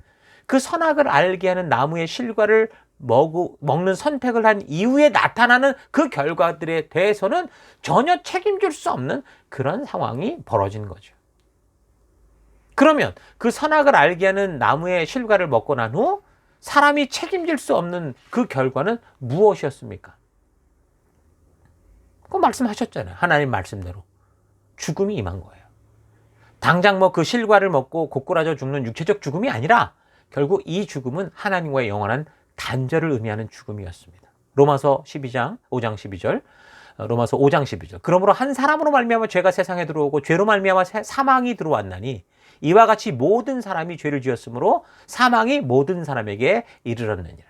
그 선악을 알게 하는 나무의 실과를 먹는 선택을 한 이후에 나타나는 그 결과들에 대해서는 전혀 책임질 수 없는 그런 상황이 벌어진 거죠. 그러면 그 선악을 알게 하는 나무의 실과를 먹고 난 후 사람이 책임질 수 없는 그 결과는 무엇이었습니까? 그 말씀하셨잖아요. 하나님 말씀대로. 죽음이 임한 거예요. 당장 뭐 그 실과를 먹고 고꾸라져 죽는 육체적 죽음이 아니라 결국 이 죽음은 하나님과의 영원한 단절을 의미하는 죽음이었습니다. 로마서 12장 5장 12절 로마서 5장 12절 그러므로 한 사람으로 말미암아 죄가 세상에 들어오고 죄로 말미암아 사망이 들어왔나니 이와 같이 모든 사람이 죄를 지었으므로 사망이 모든 사람에게 이르렀느니라.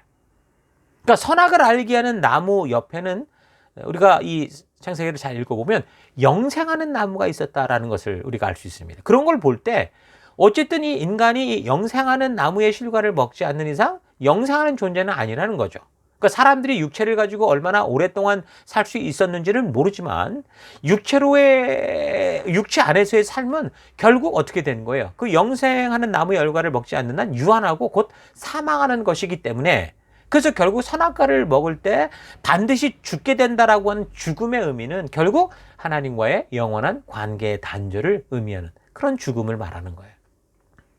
그러니까 선악을 알게 하는 나무 옆에는 우리가 이 창세기를 잘 읽어보면 영생하는 나무가 있었다라는 것을 우리가 알 수 있습니다. 그런 걸 볼 때 어쨌든 이 인간이 영생하는 나무의 실과를 먹지 않는 이상 영생하는 존재는 아니라는 거죠. 그러니까 사람들이 육체를 가지고 얼마나 오랫동안 살 수 있었는지는 모르지만 육체 안에서의 삶은 결국 어떻게 되는 거예요? 그 영생하는 나무의 열과를 먹지 않는 한 유한하고 곧 사망하는 것이기 때문에 그래서 결국 선악과를 먹을 때 반드시 죽게 된다라고 하는 죽음의 의미는 결국 하나님과의 영원한 관계의 단절을 의미하는 그런 죽음을 말하는 거예요.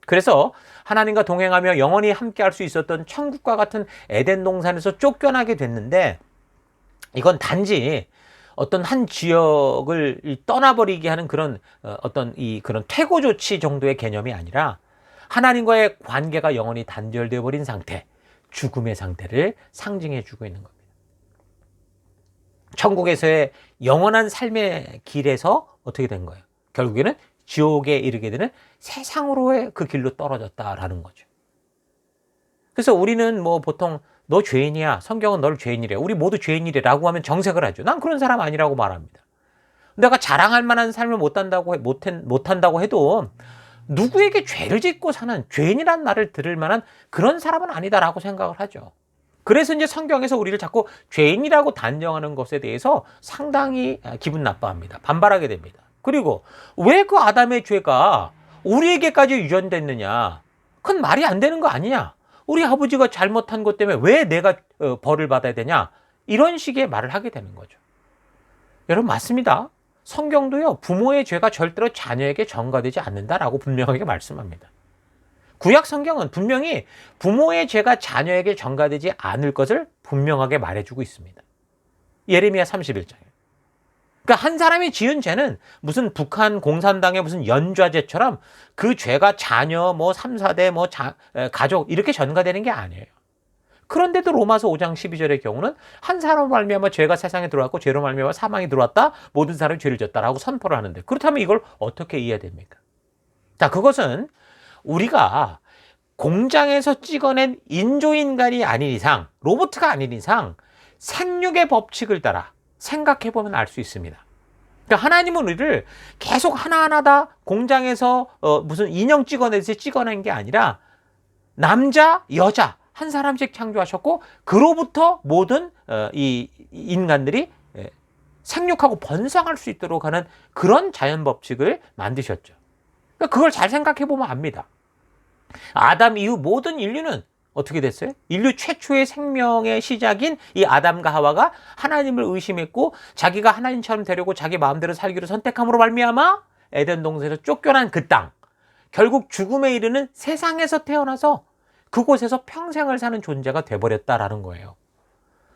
그래서 하나님과 동행하며 영원히 함께 할 수 있었던 천국과 같은 에덴 동산에서 쫓겨나게 됐는데 이건 단지 어떤 한 지역을 떠나버리게 하는 그런 그런 퇴고 조치 정도의 개념이 아니라 하나님과의 관계가 영원히 단절되어 버린 상태, 죽음의 상태를 상징해 주고 있는 겁니다. 천국에서의 영원한 삶의 길에서 어떻게 된 거예요? 결국에는 지옥에 이르게 되는 세상으로의 그 길로 떨어졌다라는 거죠. 그래서 우리는 뭐 보통 너 죄인이야. 성경은 널 죄인이래. 우리 모두 죄인이래라고 하면 정색을 하죠. 난 그런 사람 아니라고 말합니다. 내가 자랑할 만한 삶을 못한다고 해도 누구에게 죄를 짓고 사는 죄인이란 말을 들을 만한 그런 사람은 아니다라고 생각을 하죠. 그래서 이제 성경에서 우리를 자꾸 죄인이라고 단정하는 것에 대해서 상당히 기분 나빠합니다. 반발하게 됩니다. 그리고 왜 그 아담의 죄가 우리에게까지 유전됐느냐? 그건 말이 안 되는 거 아니냐? 우리 아버지가 잘못한 것 때문에 왜 내가 벌을 받아야 되냐? 이런 식의 말을 하게 되는 거죠. 여러분 맞습니다. 성경도요. 부모의 죄가 절대로 자녀에게 전가되지 않는다라고 분명하게 말씀합니다. 구약 성경은 분명히 부모의 죄가 자녀에게 전가되지 않을 것을 분명하게 말해주고 있습니다. 예레미야 31장에. 그러니까 한 사람이 지은 죄는 무슨 북한 공산당의 무슨 연좌죄처럼 그 죄가 자녀, 3, 4대, 가족 이렇게 전가되는 게 아니에요. 그런데도 로마서 5장 12절의 경우는 한 사람으로 말미암아 죄가 세상에 들어왔고 죄로 말미암아 사망이 들어왔다. 모든 사람이 죄를 졌다라고 선포를 하는데 그렇다면 이걸 어떻게 이해해야 됩니까? 자, 그것은 우리가 공장에서 찍어낸 인조인간이 아닌 이상, 로봇가 아닌 이상 생육의 법칙을 따라 생각해보면 알 수 있습니다. 그러니까 하나님은 우리를 계속 하나하나 다 공장에서 무슨 인형 찍어내듯이 찍어낸 게 아니라 남자, 여자 한 사람씩 창조하셨고 그로부터 모든 이 인간들이 생육하고 번성할 수 있도록 하는 그런 자연 법칙을 만드셨죠. 그러니까 그걸 잘 생각해보면 압니다. 아담 이후 모든 인류는 어떻게 됐어요? 인류 최초의 생명의 시작인 이 아담과 하와가 하나님을 의심했고 자기가 하나님처럼 되려고 자기 마음대로 살기로 선택함으로 말미암아 에덴 동산에서 쫓겨난 그 땅, 결국 죽음에 이르는 세상에서 태어나서 그곳에서 평생을 사는 존재가 돼버렸다라는 거예요.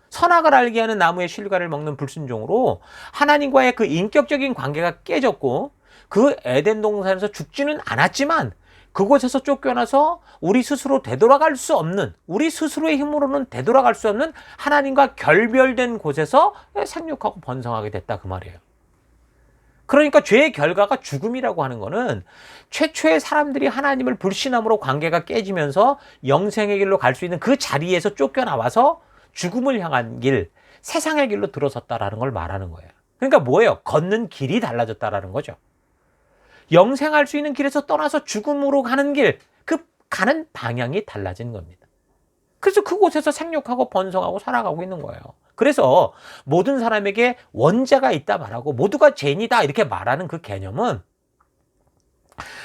선악을 알게 하는 나무의 실과를 먹는 불순종으로 하나님과의 그 인격적인 관계가 깨졌고 그 에덴 동산에서 죽지는 않았지만 그곳에서 쫓겨나서 우리 스스로 되돌아갈 수 없는, 우리 스스로의 힘으로는 되돌아갈 수 없는 하나님과 결별된 곳에서 생육하고 번성하게 됐다 그 말이에요. 그러니까 죄의 결과가 죽음이라고 하는 거는 최초의 사람들이 하나님을 불신함으로 관계가 깨지면서 영생의 길로 갈 수 있는 그 자리에서 쫓겨나와서 죽음을 향한 길, 세상의 길로 들어섰다라는 걸 말하는 거예요. 그러니까 뭐예요? 걷는 길이 달라졌다라는 거죠. 영생할 수 있는 길에서 떠나서 죽음으로 가는 길, 그 가는 방향이 달라진 겁니다. 그래서 그곳에서 생육하고 번성하고 살아가고 있는 거예요. 그래서 모든 사람에게 원죄가 있다 말하고 모두가 죄인이다 이렇게 말하는 그 개념은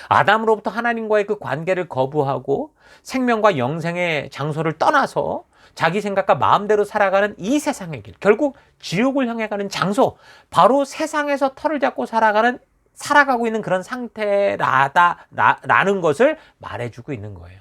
아담으로부터 하나님과의 그 관계를 거부하고 생명과 영생의 장소를 떠나서 자기 생각과 마음대로 살아가는 이 세상의 길, 결국 지옥을 향해 가는 장소, 바로 세상에서 털을 잡고 살아가는 살아가고 있는 그런 상태라는 것을 말해주고 있는 거예요.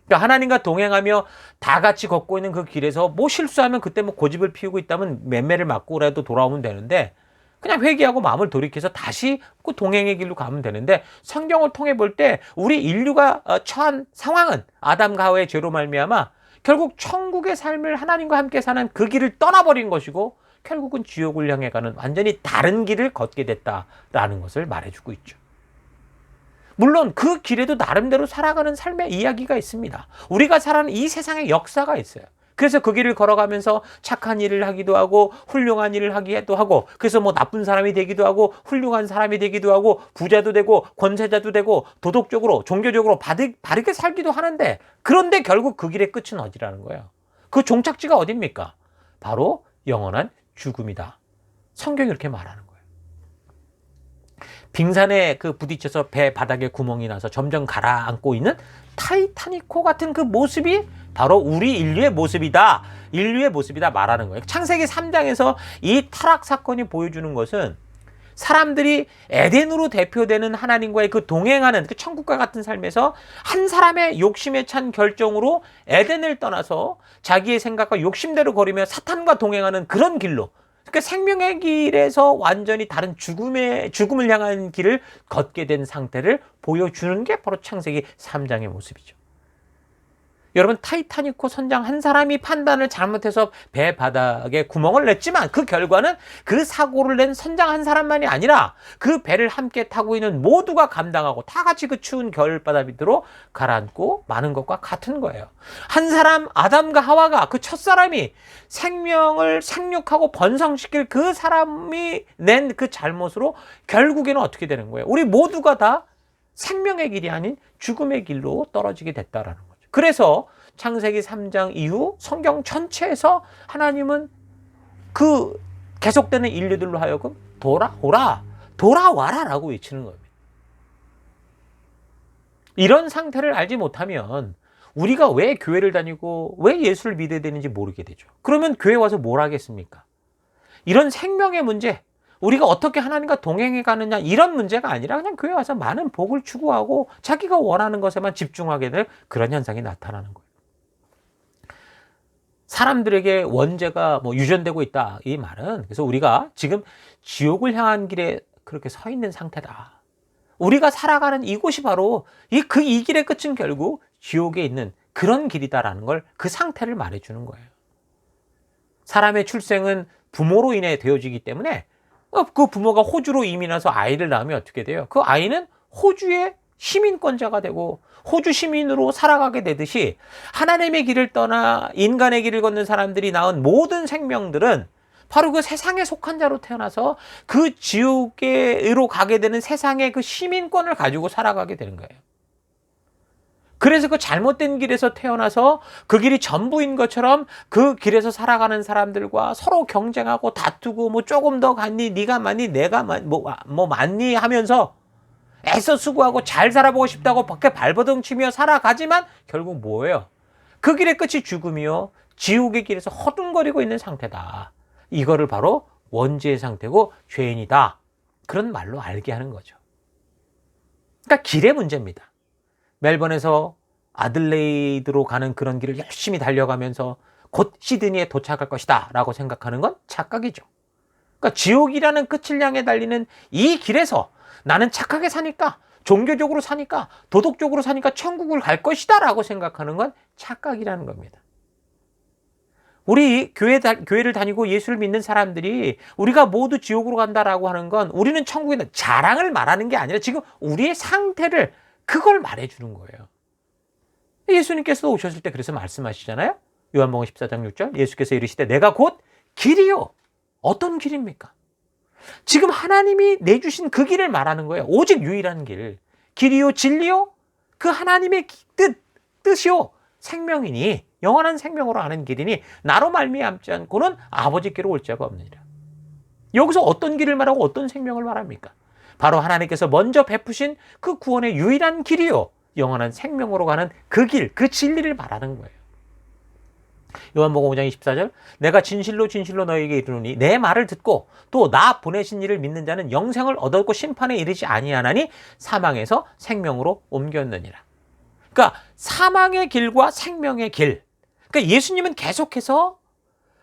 그러니까 하나님과 동행하며 다 같이 걷고 있는 그 길에서 뭐 실수하면 그때 뭐 고집을 피우고 있다면 맴매를 맞고라도 돌아오면 되는데, 그냥 회개하고 마음을 돌이켜서 다시 그 동행의 길로 가면 되는데, 성경을 통해 볼 때 우리 인류가 처한 상황은 아담과 하와의 죄로 말미암아 결국 천국의 삶을 하나님과 함께 사는 그 길을 떠나버린 것이고 결국은 지옥을 향해 가는 완전히 다른 길을 걷게 됐다라는 것을 말해주고 있죠. 물론 그 길에도 나름대로 살아가는 삶의 이야기가 있습니다. 우리가 살아가는 이 세상에 역사가 있어요. 그래서 그 길을 걸어가면서 착한 일을 하기도 하고 훌륭한 일을 하기도 하고, 그래서 뭐 나쁜 사람이 되기도 하고 훌륭한 사람이 되기도 하고 부자도 되고 권세자도 되고 도덕적으로 종교적으로 바르게 살기도 하는데, 그런데 결국 그 길의 끝은 어디라는 거예요? 그 종착지가 어딥니까? 바로 영원한 죽음이다. 성경이 이렇게 말하는 거예요. 빙산에 그 부딪혀서 배 바닥에 구멍이 나서 점점 가라앉고 있는 타이타닉호 같은 그 모습이 바로 우리 인류의 모습이다. 인류의 모습이다 말하는 거예요. 창세기 3장에서 이 타락 사건이 보여주는 것은 사람들이 에덴으로 대표되는 하나님과의 그 동행하는 그 천국과 같은 삶에서 한 사람의 욕심에 찬 결정으로 에덴을 떠나서 자기의 생각과 욕심대로 걸으며 사탄과 동행하는 그런 길로, 그러니까 생명의 길에서 완전히 다른 죽음을 향한 길을 걷게 된 상태를 보여주는 게 바로 창세기 3장의 모습이죠. 여러분, 타이타닉호 선장 한 사람이 판단을 잘못해서 배 바닥에 구멍을 냈지만 그 결과는 그 사고를 낸 선장 한 사람만이 아니라 그 배를 함께 타고 있는 모두가 감당하고 다 같이 그 추운 겨울바다 밑으로 가라앉고 마는 것과 같은 거예요. 한 사람, 아담과 하와가, 그 첫사람이 생명을 생육하고 번성시킬 그 사람이 낸 그 잘못으로 결국에는 어떻게 되는 거예요? 우리 모두가 다 생명의 길이 아닌 죽음의 길로 떨어지게 됐다라는 거예요. 그래서 창세기 3장 이후 성경 전체에서 하나님은 그 계속되는 인류들로 하여금 돌아와라 라고 외치는 겁니다. 이런 상태를 알지 못하면 우리가 왜 교회를 다니고 왜 예수를 믿어야 되는지 모르게 되죠. 그러면 교회 와서 뭘 하겠습니까? 이런 생명의 문제, 우리가 어떻게 하나님과 동행해 가느냐, 이런 문제가 아니라 그냥 교회 와서 많은 복을 추구하고 자기가 원하는 것에만 집중하게 될 그런 현상이 나타나는 거예요. 사람들에게 원죄가 뭐 유전되고 있다, 이 말은 그래서 우리가 지금 지옥을 향한 길에 그렇게 서 있는 상태다. 우리가 살아가는 이곳이 바로 이 길의 끝은 결국 지옥에 있는 그런 길이다라는 걸, 그 상태를 말해주는 거예요. 사람의 출생은 부모로 인해 되어지기 때문에 그 부모가 호주로 이민해서 아이를 낳으면 어떻게 돼요? 그 아이는 호주의 시민권자가 되고 호주 시민으로 살아가게 되듯이, 하나님의 길을 떠나 인간의 길을 걷는 사람들이 낳은 모든 생명들은 바로 그 세상에 속한 자로 태어나서 그 지옥으로 가게 되는 세상의 그 시민권을 가지고 살아가게 되는 거예요. 그래서 그 잘못된 길에서 태어나서 그 길이 전부인 것처럼 그 길에서 살아가는 사람들과 서로 경쟁하고 다투고 뭐 조금 더 갔니, 네가 많니, 내가 뭐 많니 하면서 애써 수고하고 잘 살아보고 싶다고 밖에 발버둥 치며 살아가지만 결국 뭐예요? 그 길의 끝이 죽음이요, 지옥의 길에서 허둥거리고 있는 상태다. 이거를 바로 원죄의 상태고 죄인이다, 그런 말로 알게 하는 거죠. 그러니까 길의 문제입니다. 멜번에서 아들레이드로 가는 그런 길을 열심히 달려가면서 곧 시드니에 도착할 것이다 라고 생각하는 건 착각이죠. 그러니까 지옥이라는 끝을 향해 달리는 이 길에서 나는 착하게 사니까, 종교적으로 사니까, 도덕적으로 사니까 천국을 갈 것이다 라고 생각하는 건 착각이라는 겁니다. 우리 교회를 다니고 예수를 믿는 사람들이 우리가 모두 지옥으로 간다라고 하는 건 우리는 천국에 있는 자랑을 말하는 게 아니라 지금 우리의 상태를, 그걸 말해주는 거예요. 예수님께서 오셨을 때 그래서 말씀하시잖아요. 요한복음 14장 6절, 예수께서 이르시되 내가 곧 길이요. 어떤 길입니까? 지금 하나님이 내주신 그 길을 말하는 거예요. 오직 유일한 길. 길이요 진리요, 그 하나님의 뜻이요 생명이니, 영원한 생명으로 아는 길이니 나로 말미암지 않고는 아버지께로 올 자가 없느니라. 여기서 어떤 길을 말하고 어떤 생명을 말합니까? 바로 하나님께서 먼저 베푸신 그 구원의 유일한 길이요, 영원한 생명으로 가는 그 길, 그 진리를 말하는 거예요. 요한복음 5장 24절 내가 진실로 진실로 너희에게 이르노니 내 말을 듣고 또 나 보내신 이를 믿는 자는 영생을 얻었고 심판에 이르지 아니하나니 사망에서 생명으로 옮겼느니라. 그러니까 사망의 길과 생명의 길. 그러니까 예수님은 계속해서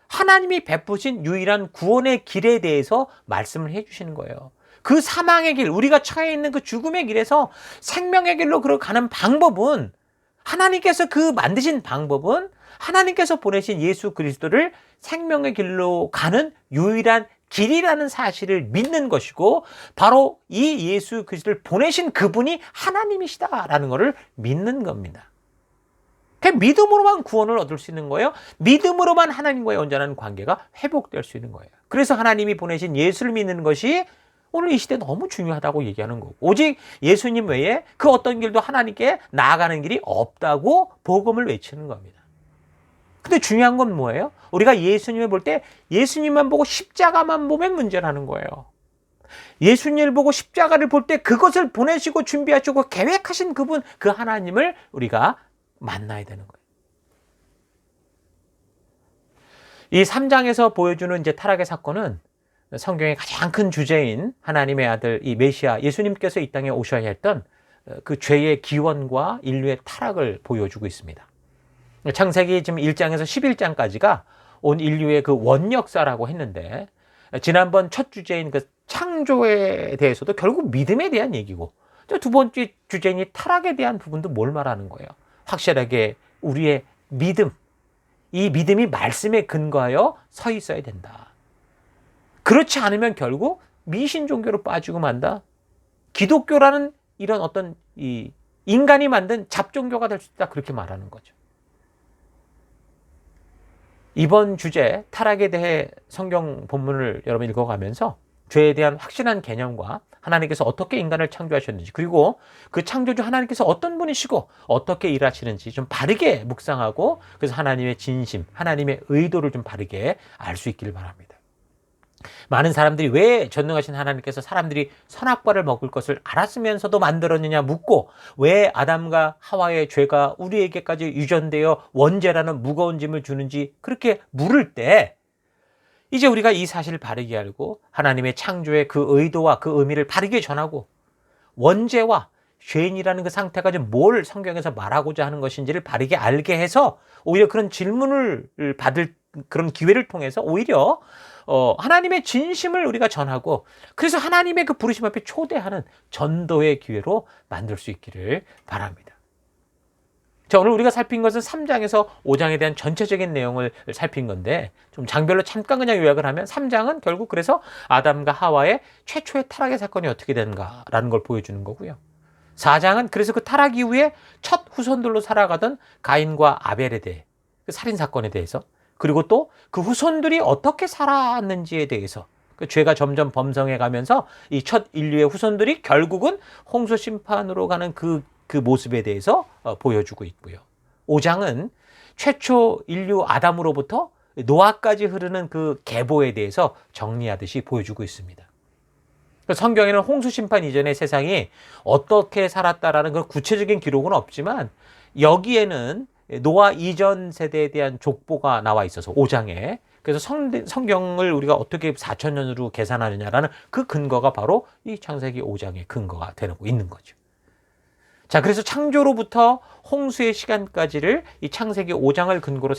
하나님이 베푸신 유일한 구원의 길에 대해서 말씀을 해주시는 거예요. 그 사망의 길, 우리가 처해 있는 그 죽음의 길에서 생명의 길로 가는 방법은 하나님께서 그 만드신 방법은 하나님께서 보내신 예수 그리스도를 생명의 길로 가는 유일한 길이라는 사실을 믿는 것이고 바로 이 예수 그리스도를 보내신 그분이 하나님이시다라는 것을 믿는 겁니다. 그냥 믿음으로만 구원을 얻을 수 있는 거예요. 믿음으로만 하나님과의 온전한 관계가 회복될 수 있는 거예요. 그래서 하나님이 보내신 예수를 믿는 것이 오늘 이 시대에 너무 중요하다고 얘기하는 거고 오직 예수님 외에 그 어떤 길도 하나님께 나아가는 길이 없다고 복음을 외치는 겁니다. 근데 중요한 건 뭐예요? 우리가 예수님을 볼 때 예수님만 보고 십자가만 보면 문제라는 거예요. 예수님을 보고 십자가를 볼 때 그것을 보내시고 준비하시고 계획하신 그분, 그 하나님을 우리가 만나야 되는 거예요. 이 3장에서 보여주는 이제 타락의 사건은 성경의 가장 큰 주제인 하나님의 아들 이 메시아 예수님께서 이 땅에 오셔야 했던 그 죄의 기원과 인류의 타락을 보여주고 있습니다. 창세기 지금 1장에서 11장까지가 온 인류의 그 원역사라고 했는데 지난번 첫 주제인 그 창조에 대해서도 결국 믿음에 대한 얘기고 두 번째 주제인 이 타락에 대한 부분도 뭘 말하는 거예요? 확실하게 우리의 믿음, 이 믿음이 말씀에 근거하여 서 있어야 된다. 그렇지 않으면 결국 미신 종교로 빠지고 만다. 기독교라는 이런 어떤 이 인간이 만든 잡종교가 될 수 있다. 그렇게 말하는 거죠. 이번 주제 타락에 대해 성경 본문을 여러분 읽어가면서 죄에 대한 확실한 개념과 하나님께서 어떻게 인간을 창조하셨는지 그리고 그 창조주 하나님께서 어떤 분이시고 어떻게 일하시는지 좀 바르게 묵상하고 그래서 하나님의 진심, 하나님의 의도를 좀 바르게 알 수 있기를 바랍니다. 많은 사람들이 왜 전능하신 하나님께서 사람들이 선악과를 먹을 것을 알았으면서도 만들었느냐 묻고 왜 아담과 하와의 죄가 우리에게까지 유전되어 원죄라는 무거운 짐을 주는지 그렇게 물을 때 이제 우리가 이 사실을 바르게 알고 하나님의 창조의 그 의도와 그 의미를 바르게 전하고 원죄와 죄인이라는 그 상태가 지금 뭘 성경에서 말하고자 하는 것인지를 바르게 알게 해서 오히려 그런 질문을 받을 그런 기회를 통해서 오히려 하나님의 진심을 우리가 전하고 그래서 하나님의 그 부르심 앞에 초대하는 전도의 기회로 만들 수 있기를 바랍니다. 자, 오늘 우리가 살핀 것은 3장에서 5장에 대한 전체적인 내용을 살핀 건데 좀 장별로 잠깐 그냥 요약을 하면 3장은 결국 그래서 아담과 하와의 최초의 타락의 사건이 어떻게 되는가라는 걸 보여주는 거고요. 4장은 그래서 그 타락 이후에 첫 후손들로 살아가던 가인과 아벨에 대해 그 살인 사건에 대해서 그리고 또 그 후손들이 어떻게 살았는지에 대해서 그 죄가 점점 범성해 가면서 이 첫 인류의 후손들이 결국은 홍수 심판으로 가는 그 모습에 대해서 보여주고 있고요. 5장은 최초 인류 아담으로부터 노아까지 흐르는 그 계보에 대해서 정리하듯이 보여주고 있습니다. 성경에는 홍수 심판 이전의 세상이 어떻게 살았다라는 그런 구체적인 기록은 없지만 여기에는 노아 이전 세대에 대한 족보가 나와 있어서 5장에 그래서 성경을 우리가 어떻게 4,000년으로 계산하느냐라는 그 근거가 바로 이 창세기 5장의 근거가 되고 있는 거죠. 자, 그래서 창조로부터 홍수의 시간까지를 이 창세기 5장을 근거로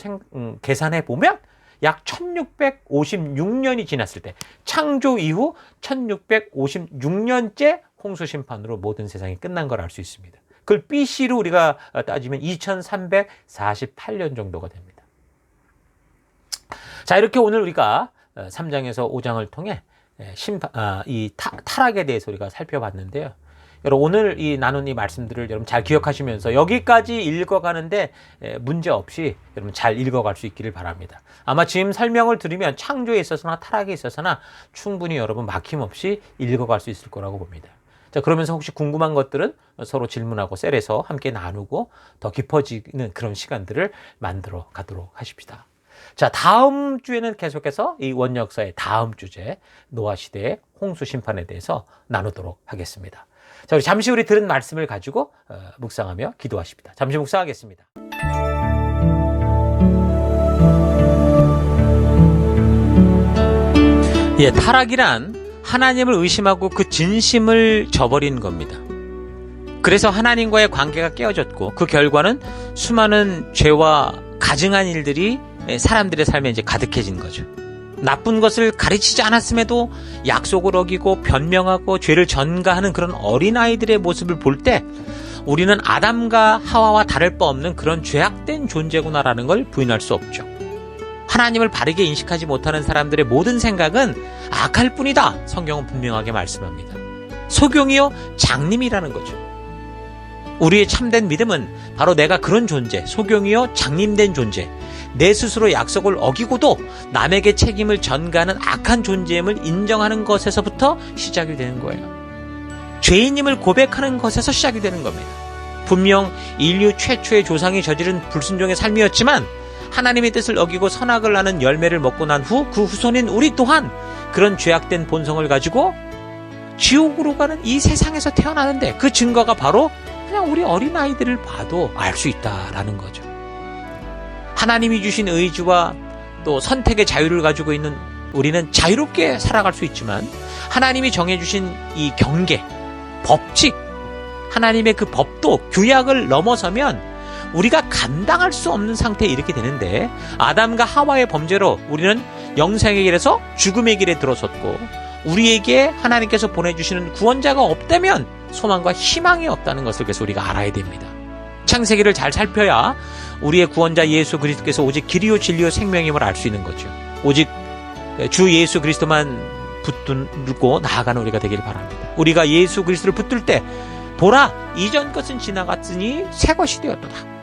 계산해 보면 약 1656년이 지났을 때 창조 이후 1656년째 홍수 심판으로 모든 세상이 끝난 걸 알 수 있습니다. 그걸 BC로 우리가 따지면 2348년 정도가 됩니다. 자, 이렇게 오늘 우리가 3장에서 5장을 통해 이 타락에 대해서 우리가 살펴봤는데요. 여러분 오늘 이 나눈 이 말씀들을 여러분 잘 기억하시면서 여기까지 읽어가는데 문제 없이 여러분 잘 읽어갈 수 있기를 바랍니다. 아마 지금 설명을 들으면 창조에 있어서나 타락에 있어서나 충분히 여러분 막힘없이 읽어갈 수 있을 거라고 봅니다. 자, 그러면서 혹시 궁금한 것들은 서로 질문하고 셀에서 함께 나누고 더 깊어지는 그런 시간들을 만들어 가도록 하십시다. 자, 다음 주에는 계속해서 이 원역사의 다음 주제 노아 시대의 홍수 심판에 대해서 나누도록 하겠습니다. 자, 우리 잠시 들은 말씀을 가지고 묵상하며 기도하십니다. 잠시 묵상하겠습니다. 예, 타락이란 하나님을 의심하고 그 진심을 저버린 겁니다. 그래서 하나님과의 관계가 깨어졌고 그 결과는 수많은 죄와 가증한 일들이 사람들의 삶에 이제 가득해진 거죠. 나쁜 것을 가르치지 않았음에도 약속을 어기고 변명하고 죄를 전가하는 그런 어린아이들의 모습을 볼 때 우리는 아담과 하와와 다를 바 없는 그런 죄악된 존재구나라는 걸 부인할 수 없죠. 하나님을 바르게 인식하지 못하는 사람들의 모든 생각은 악할 뿐이다. 성경은 분명하게 말씀합니다. 소경이요 장님이라는 거죠. 우리의 참된 믿음은 바로 내가 그런 존재, 소경이요 장님된 존재, 내 스스로 약속을 어기고도 남에게 책임을 전가하는 악한 존재임을 인정하는 것에서부터 시작이 되는 거예요. 죄인임을 고백하는 것에서 시작이 되는 겁니다. 분명 인류 최초의 조상이 저지른 불순종의 삶이었지만 하나님의 뜻을 어기고 선악을 나는 열매를 먹고 난 후 그 후손인 우리 또한 그런 죄악된 본성을 가지고 지옥으로 가는 이 세상에서 태어나는데 그 증거가 바로 그냥 우리 어린아이들을 봐도 알 수 있다라는 거죠. 하나님이 주신 의지와 또 선택의 자유를 가지고 있는 우리는 자유롭게 살아갈 수 있지만 하나님이 정해주신 이 경계, 법칙, 하나님의 그 법도 규약을 넘어서면 우리가 감당할 수 없는 상태에 이렇게 되는데 아담과 하와의 범죄로 우리는 영생의 길에서 죽음의 길에 들어섰고 우리에게 하나님께서 보내주시는 구원자가 없다면 소망과 희망이 없다는 것을 그래서 우리가 알아야 됩니다. 창세기를 잘 살펴야 우리의 구원자 예수 그리스도께서 오직 길이요 진리요 생명임을 알 수 있는 거죠. 오직 주 예수 그리스도만 붙들고 나아가는 우리가 되길 바랍니다. 우리가 예수 그리스도를 붙들 때 보라 이전 것은 지나갔으니 새 것이 되었도다.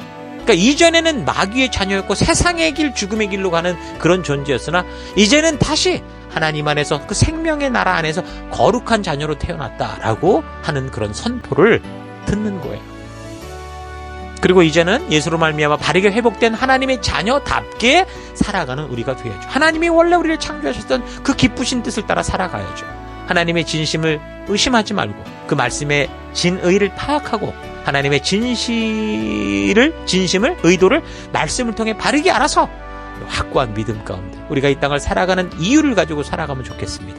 그러니까 이전에는 마귀의 자녀였고 세상의 길 죽음의 길로 가는 그런 존재였으나 이제는 다시 하나님 안에서 그 생명의 나라 안에서 거룩한 자녀로 태어났다라고 하는 그런 선포를 듣는 거예요. 그리고 이제는 예수로 말미암아 바르게 회복된 하나님의 자녀답게 살아가는 우리가 되어야죠. 하나님이 원래 우리를 창조하셨던 그 기쁘신 뜻을 따라 살아가야죠. 하나님의 진심을 의심하지 말고 그 말씀의 진의를 파악하고 하나님의 진심을 의도를 말씀을 통해 바르게 알아서 확고한 믿음 가운데 우리가 이 땅을 살아가는 이유를 가지고 살아가면 좋겠습니다.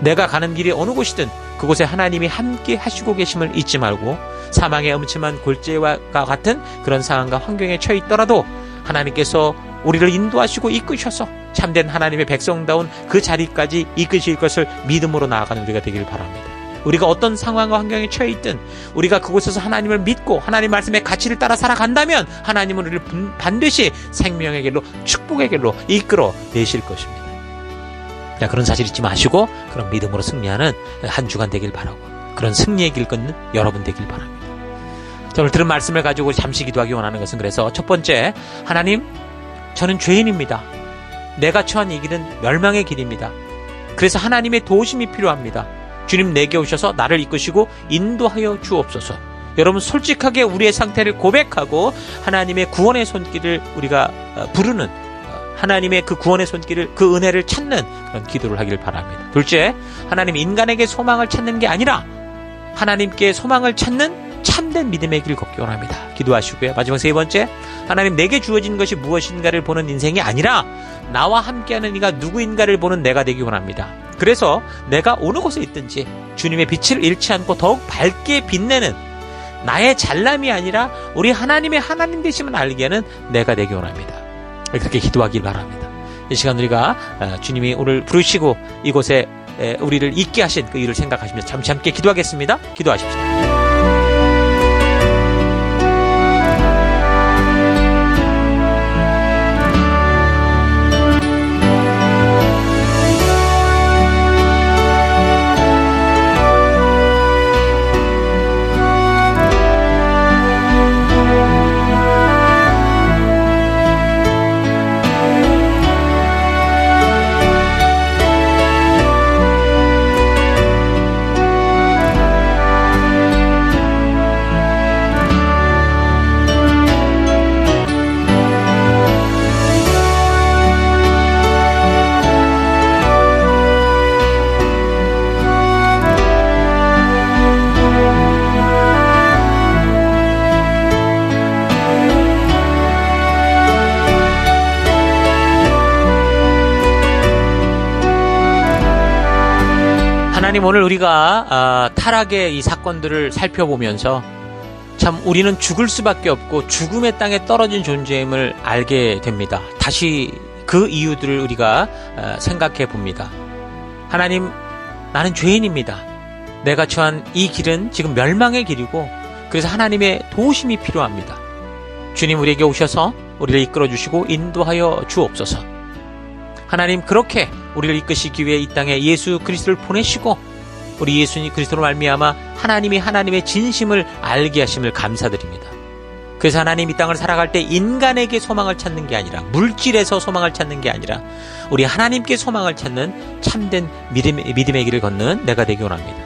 내가 가는 길이 어느 곳이든 그곳에 하나님이 함께 하시고 계심을 잊지 말고 사망의 음침한 골재와 같은 그런 상황과 환경에 처해 있더라도 하나님께서 우리를 인도하시고 이끄셔서 참된 하나님의 백성다운 그 자리까지 이끄실 것을 믿음으로 나아가는 우리가 되길 바랍니다. 우리가 어떤 상황과 환경에 처해 있든 우리가 그곳에서 하나님을 믿고 하나님 말씀의 가치를 따라 살아간다면 하나님은 우리를 반드시 생명의 길로 축복의 길로 이끌어 내실 것입니다. 자, 그런 사실 잊지 마시고 그런 믿음으로 승리하는 한 주간 되길 바라고 그런 승리의 길 걷는 여러분 되길 바랍니다. 자, 오늘 들은 말씀을 가지고 잠시 기도하기 원하는 것은 그래서 첫 번째, 하나님 저는 죄인입니다. 내가 처한 이 길은 멸망의 길입니다. 그래서 하나님의 도우심이 필요합니다. 주님 내게 오셔서 나를 이끄시고 인도하여 주옵소서. 여러분 솔직하게 우리의 상태를 고백하고 하나님의 구원의 손길을 우리가 부르는 하나님의 그 구원의 손길을 그 은혜를 찾는 그런 기도를 하길 바랍니다. 둘째, 하나님 인간에게 소망을 찾는 게 아니라 하나님께 소망을 찾는 참된 믿음의 길 걷기 원합니다. 기도하시고요. 마지막 세 번째, 하나님 내게 주어진 것이 무엇인가를 보는 인생이 아니라 나와 함께하는 이가 누구인가를 보는 내가 되기 원합니다. 그래서 내가 어느 곳에 있든지 주님의 빛을 잃지 않고 더욱 밝게 빛내는 나의 잘남이 아니라 우리 하나님의 하나님 되심을 알게 하는 내가 되기 원합니다. 그렇게 기도하길 바랍니다. 이 시간 우리가 주님이 오늘 부르시고 이곳에 우리를 있게 하신 그 일을 생각하시면서 잠시 함께 기도하겠습니다. 기도하십시다. 하나님, 오늘 우리가 타락의 이 사건들을 살펴보면서 참 우리는 죽을 수밖에 없고 죽음의 땅에 떨어진 존재임을 알게 됩니다. 다시 그 이유들을 우리가 생각해 봅니다. 하나님, 나는 죄인입니다. 내가 처한 이 길은 지금 멸망의 길이고 그래서 하나님의 도우심이 필요합니다. 주님, 우리에게 오셔서 우리를 이끌어 주시고 인도하여 주옵소서. 하나님, 그렇게 우리를 이끄시기 위해 이 땅에 예수 그리스도를 보내시고 우리 예수 그리스도로 말미암아 하나님이 하나님의 진심을 알게 하심을 감사드립니다. 그래서 하나님, 이 땅을 살아갈 때 인간에게 소망을 찾는 게 아니라, 물질에서 소망을 찾는 게 아니라 우리 하나님께 소망을 찾는 참된 믿음의 길을 걷는 내가 되기 원합니다.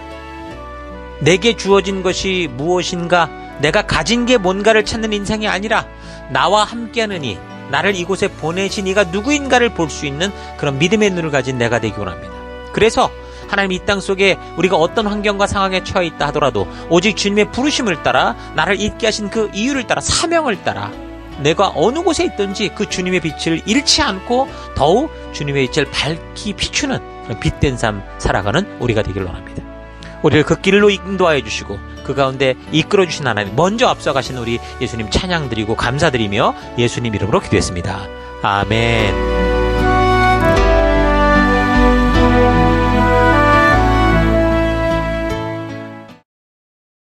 내게 주어진 것이 무엇인가, 내가 가진 게 뭔가를 찾는 인생이 아니라 나와 함께하는 이, 나를 이곳에 보내신 이가 누구인가를 볼 수 있는 그런 믿음의 눈을 가진 내가 되기 원합니다. 그래서 하나님, 이 땅 속에 우리가 어떤 환경과 상황에 처해 있다 하더라도 오직 주님의 부르심을 따라, 나를 있게 하신 그 이유를 따라, 사명을 따라 내가 어느 곳에 있든지 그 주님의 빛을 잃지 않고 더욱 주님의 빛을 밝히 비추는 그런 빛된 삶 살아가는 우리가 되기를 원합니다. 우리를 그 길로 인도하여 주시고 그 가운데 이끌어 주신 하나님, 먼저 앞서가신 우리 예수님 찬양 드리고 감사드리며 예수님 이름으로 기도했습니다. 아멘.